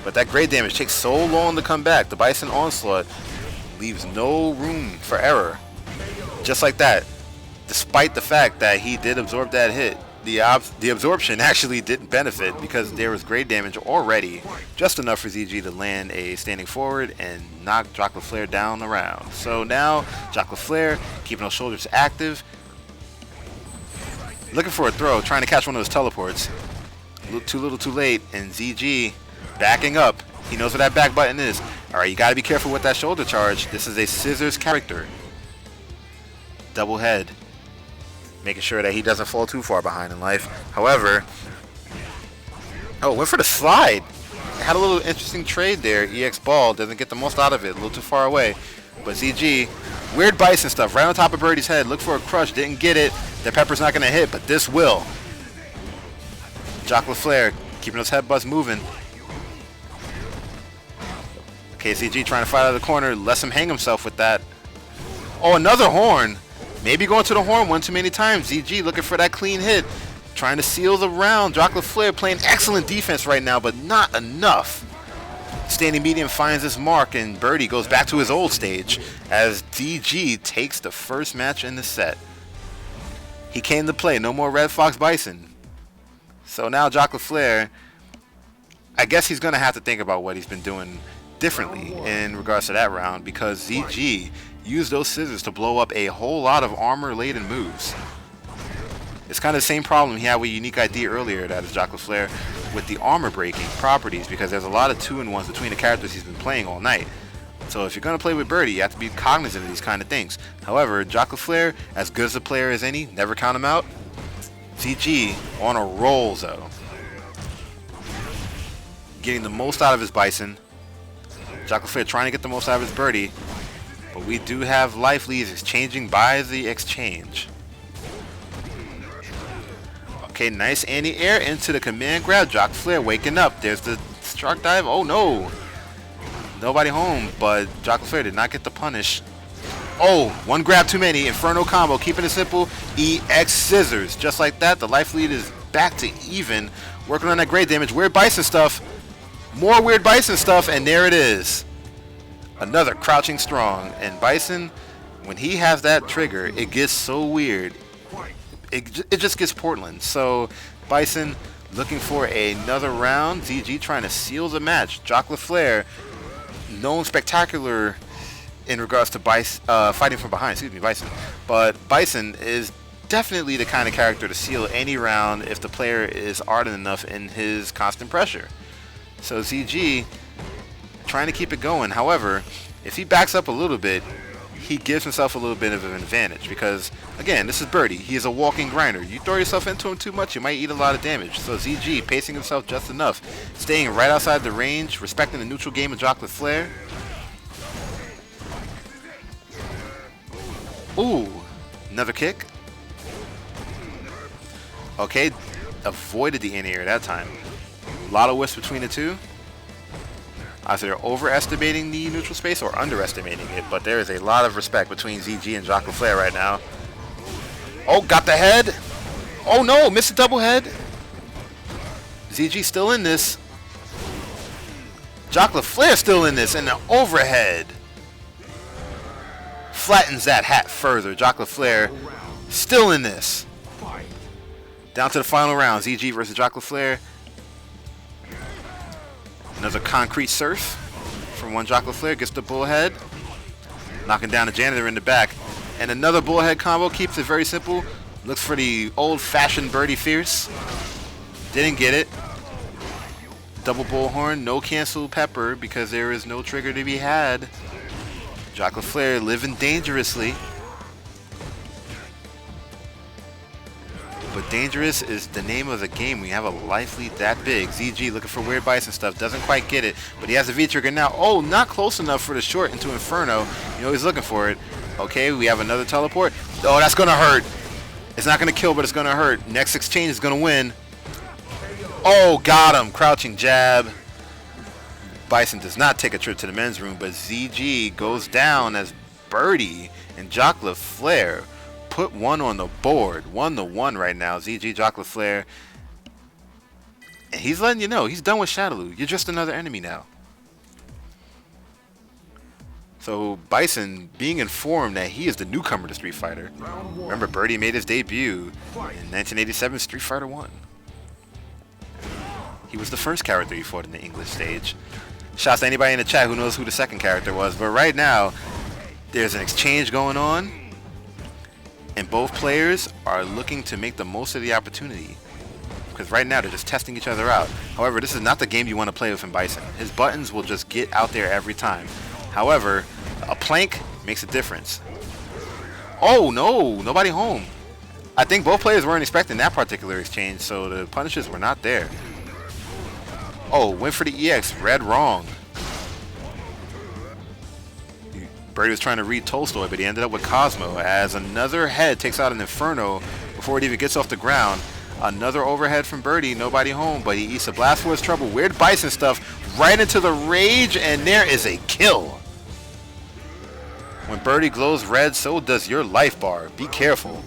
But that great damage takes so long to come back. The Bison Onslaught leaves no room for error. Just like that. Despite the fact that he did absorb that hit, the absorption actually didn't benefit because there was great damage already, just enough for ZG to land a standing forward and knock Jock LaFleur down the round. So now Jock LaFleur keeping those shoulders active, looking for a throw, trying to catch one of those teleports. Too little, too late, and ZG backing up. He knows where that back button is. All right, you got to be careful with that shoulder charge. This is a scissors character. Double head. Making sure that he doesn't fall too far behind in life. However, oh, went for the slide. Had a little interesting trade there. EX Ball doesn't get the most out of it. A little too far away. But ZG, weird Bison stuff. Right on top of Birdie's head. Look for a crush. Didn't get it. The pepper's not going to hit, but this will. Jock LaFleur keeping those headbutts moving. Okay, ZG trying to fight out of the corner. Lets him hang himself with that. Oh, another horn. Maybe going to the horn one too many times. ZG looking for that clean hit. Trying to seal the round. Jock LaFleur playing excellent defense right now, but not enough. Standing medium finds his mark, and Birdie goes back to his old stage as ZG takes the first match in the set. He came to play. No more Red Fox Bison. So now Jock LaFleur, I guess he's going to have to think about what he's been doing differently in regards to that round, because ZG used those scissors to blow up a whole lot of armor-laden moves. It's kind of the same problem he had with Unique ID earlier, that is Jock LaFleur, with the armor-breaking properties, because there's a lot of 2-in-1s between the characters he's been playing all night. So if you're going to play with Birdie, you have to be cognizant of these kind of things. However, Jock LaFleur, as good as a player as any, never count him out. ZG on a roll, though. Getting the most out of his Bison. Jock LaFleur trying to get the most out of his Birdie. But we do have life leads exchanging by the exchange. Okay, nice anti-air into the command grab. Jock LaFleur waking up. There's the shark dive. Oh no. Nobody home, but Jock LaFleur did not get the punish. Oh, one grab too many. Inferno combo, keeping it simple. EX scissors. Just like that, the life lead is back to even. Working on that great damage. Weird Bison stuff. More weird Bison stuff, and there it is. Another crouching strong. And Bison, when he has that trigger, it gets so weird. It just gets Portland. So Bison looking for another round. ZG trying to seal the match. Jock LaFleur, known spectacular in regards to fighting from behind. Excuse me, Bison. But Bison is definitely the kind of character to seal any round if the player is ardent enough in his constant pressure. So ZG trying to keep it going. However, if he backs up a little bit, he gives himself a little bit of an advantage because, again, this is Birdie. He is a walking grinder. You throw yourself into him too much, you might eat a lot of damage. So ZG pacing himself just enough, staying right outside the range, respecting the neutral game of Jock LaFleur. Ooh, another kick. Okay, avoided the in-air that time. A lot of whiffs between the two. Either they're overestimating the neutral space or underestimating it, but there is a lot of respect between ZG and Jock LaFleur right now. Oh, got the head. Oh no, missed a double head. ZG still in this. Jock LaFleur still in this, and the overhead flattens that hat further. Jock LaFleur still in this. Down to the final round, ZG versus Jock LaFleur. Another concrete surf from one Jock LaFleur, gets the bullhead. knocking down the janitor in the back. And another bullhead combo keeps it very simple. Looks for the old-fashioned birdie fierce. Didn't get it. Double bullhorn, no cancel pepper because there is no trigger to be had. Jock LaFleur living dangerously. But dangerous is the name of the game. We have a life lead that big. ZG looking for weird bites and stuff. Doesn't quite get it. But he has a V-trigger now. Oh, not close enough for the short into Inferno. You know he's looking for it. Okay, we have another teleport. Oh, that's going to hurt. It's not going to kill, but it's going to hurt. Next exchange is going to win. Oh, got him. Crouching jab. Bison does not take a trip to the men's room, but ZG goes down as Birdie and Jock LaFleur put one on the board. 1-1 right now. ZG, Jock LaFleur. And he's letting you know he's done with Shadaloo. You're just another enemy now. So Bison being informed that he is the newcomer to Street Fighter. Remember, Birdie made his debut in 1987 Street Fighter 1. He was the first character he fought in the English stage. Shouts to anybody in the chat who knows who the second character was. But right now, there's an exchange going on. And both players are looking to make the most of the opportunity. Because right now, they're just testing each other out. However, this is not the game you want to play with in Bison. His buttons will just get out there every time. However, a plank makes a difference. Oh, no. Nobody home. I think both players weren't expecting that particular exchange, so the punishes were not there. Oh, went for the EX. Read wrong. Birdie was trying to read Tolstoy, but he ended up with Cosmo as another head takes out an Inferno before it even gets off the ground. Another overhead from Birdie. Nobody home, but he eats a blast for his trouble. Weird Bison stuff right into the rage, and there is a kill. When Birdie glows red, so does your life bar. Be careful.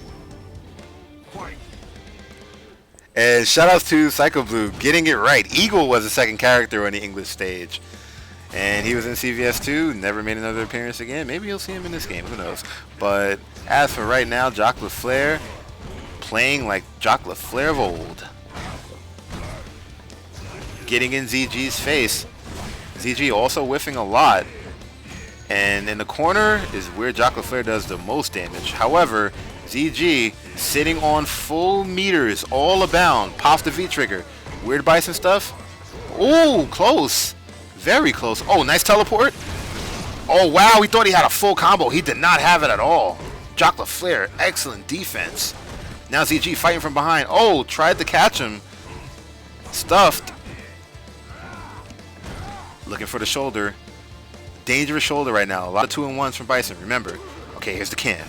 And shoutouts to Psycho Blue getting it right. Eagle was the second character on the English stage. And he was in CVS 2, never made another appearance again. Maybe you'll see him in this game, who knows. But as for right now, Jock LaFleur playing like Jock LaFleur of old. Getting in ZG's face. ZG also whiffing a lot. And in the corner is where Jock LaFleur does the most damage. However, ZG sitting on full meters all abound. Pops the V-trigger. Weird Bison stuff. Ooh, close. Very close. Oh, nice teleport. Oh, wow. We thought he had a full combo. He did not have it at all. Jock LaFleur, excellent defense. Now ZG fighting from behind. Oh, tried to catch him. Stuffed. Looking for the shoulder. Dangerous shoulder right now. A lot of 2-in-1s from Bison. Remember. Okay, here's the can.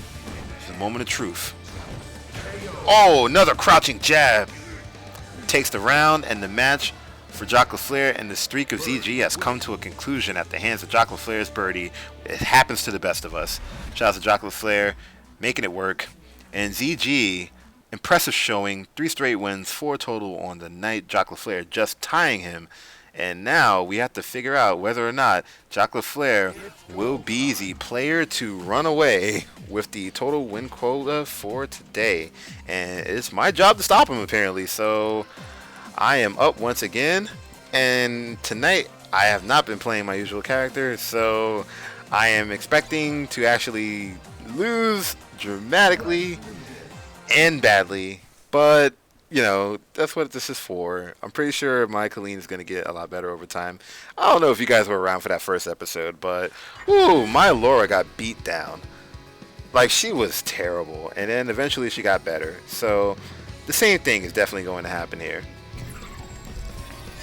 It's a moment of truth. Oh, another crouching jab. Takes the round and the match for Jock LaFleur, and the streak of ZG has come to a conclusion at the hands of Jock LaFleur's Birdie. It happens to the best of us. Shout out to Jock LaFleur making it work. And ZG, impressive showing. 3 straight wins, 4 total on the night. Jock LaFleur just tying him. And now we have to figure out whether or not Jock LaFleur will be the player to run away with the total win quota for today. And it's my job to stop him, apparently. So I am up once again. And tonight I have not been playing my usual character. So I am expecting to actually lose dramatically and badly. But you know, that's what this is for. I'm pretty sure my Colleen is going to get a lot better over time. I don't know if you guys were around for that first episode, but ooh, my Laura got beat down. Like, she was terrible, and then eventually she got better. So the same thing is definitely going to happen here.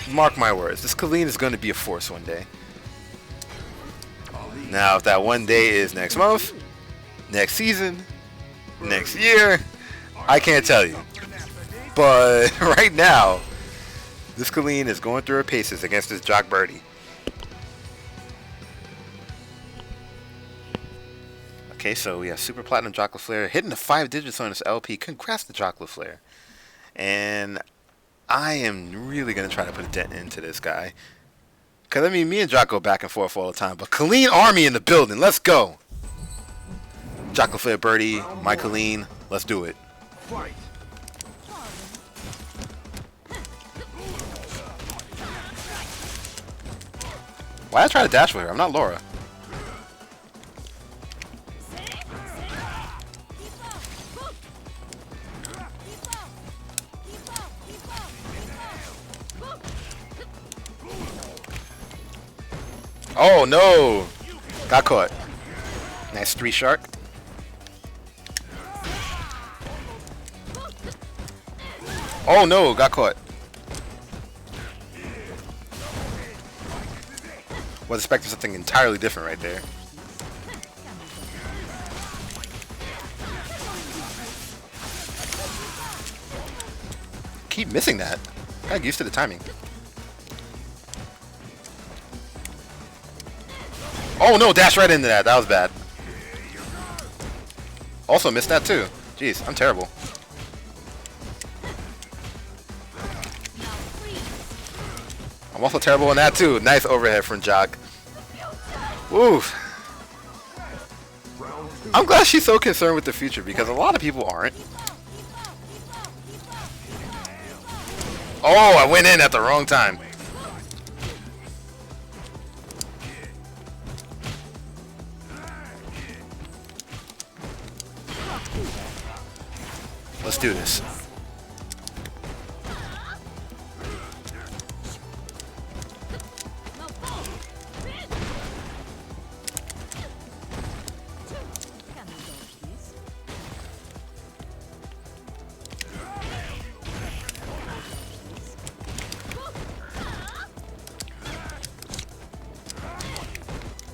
Mark my words, this Colleen is going to be a force one day. Now, if that one day is next month, next season, next year, I can't tell you. But right now, this Colleen is going through her paces against this Jock Birdie. Okay, so we have Super Platinum Jock LaFleur hitting the 5 digits on this LP. Congrats to Jock LaFleur. And I am really going to try to put a dent into this guy. Because, I mean, me and Jock go back and forth all the time. But Colleen Army in the building. Let's go. Jock LaFleur Birdie, my Colleen. Let's do it. Fight. Why did I try to dash with her? I'm not Laura. Oh no! Got caught. Nice 3 shark. Oh no! Got caught. Was expecting something entirely different right there. Keep missing that. Got used to the timing. Oh no, dash right into that. That was bad. Also missed that too. Jeez, I'm terrible. I'm also terrible in that too. Nice overhead from Jock. Oof. I'm glad she's so concerned with the future because a lot of people aren't. Oh, I went in at the wrong time. Let's do this.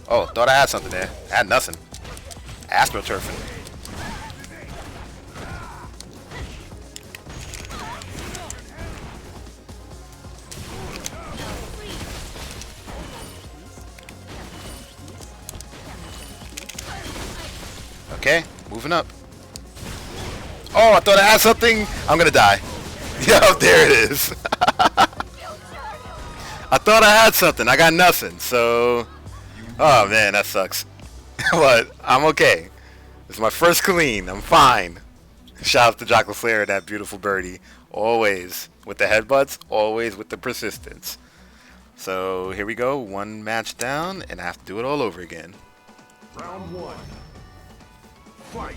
Oh, thought I had something there. I had nothing. AstroTurfing. Okay, moving up. Oh, I thought I had something. I'm gonna die. Yup, there it is. I thought I had something. I got nothing. So, oh man, that sucks. But I'm okay. It's my first clean. I'm fine. Shout out to Jock Slayer and that beautiful birdie. Always with the headbutts. Always with the persistence. So here we go. 1 match down, and I have to do it all over again. Round 1. Fight.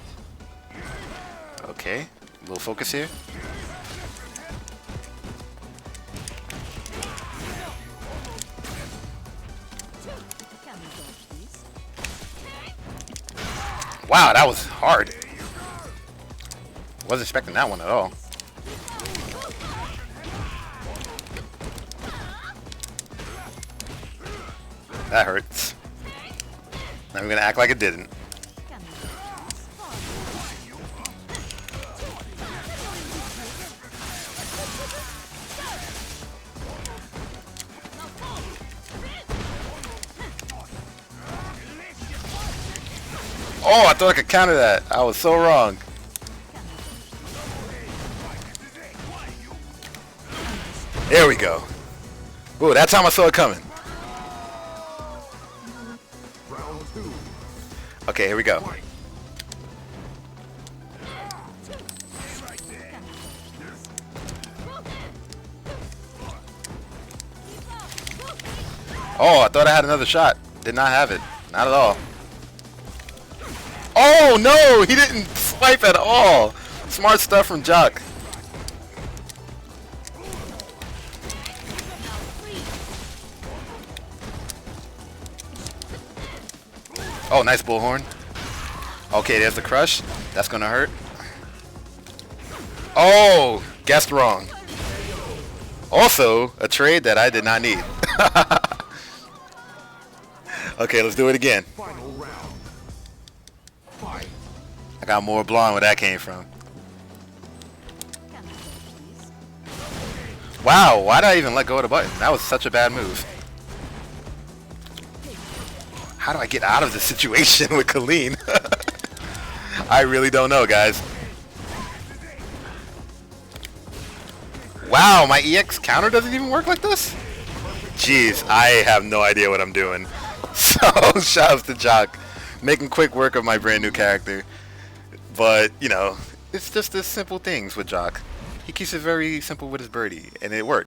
Okay, a little focus here. Wow, that was hard. Wasn't expecting that one at all. That hurts. Now we're gonna act like it didn't. Oh, I thought I could counter that. I was so wrong. There we go. Ooh, that time I saw it coming. Okay, here we go. Oh, I thought I had another shot. Did not have it. Not at all. Oh, no! He didn't swipe at all. Smart stuff from Jock. Oh, nice bullhorn. Okay, there's the crush. That's gonna hurt. Oh, guessed wrong. Also, a trade that I did not need. Okay, let's do it again. I got more blonde where that came from. Wow, why did I even let go of the button? That was such a bad move. How do I get out of this situation with Colleen? I really don't know, guys. Wow, my EX counter doesn't even work like this? Jeez, I have no idea what I'm doing. So, shouts to Jock. Making quick work of my brand new character. But, you know, it's just the simple things with Jock. He keeps it very simple with his birdie, and it works.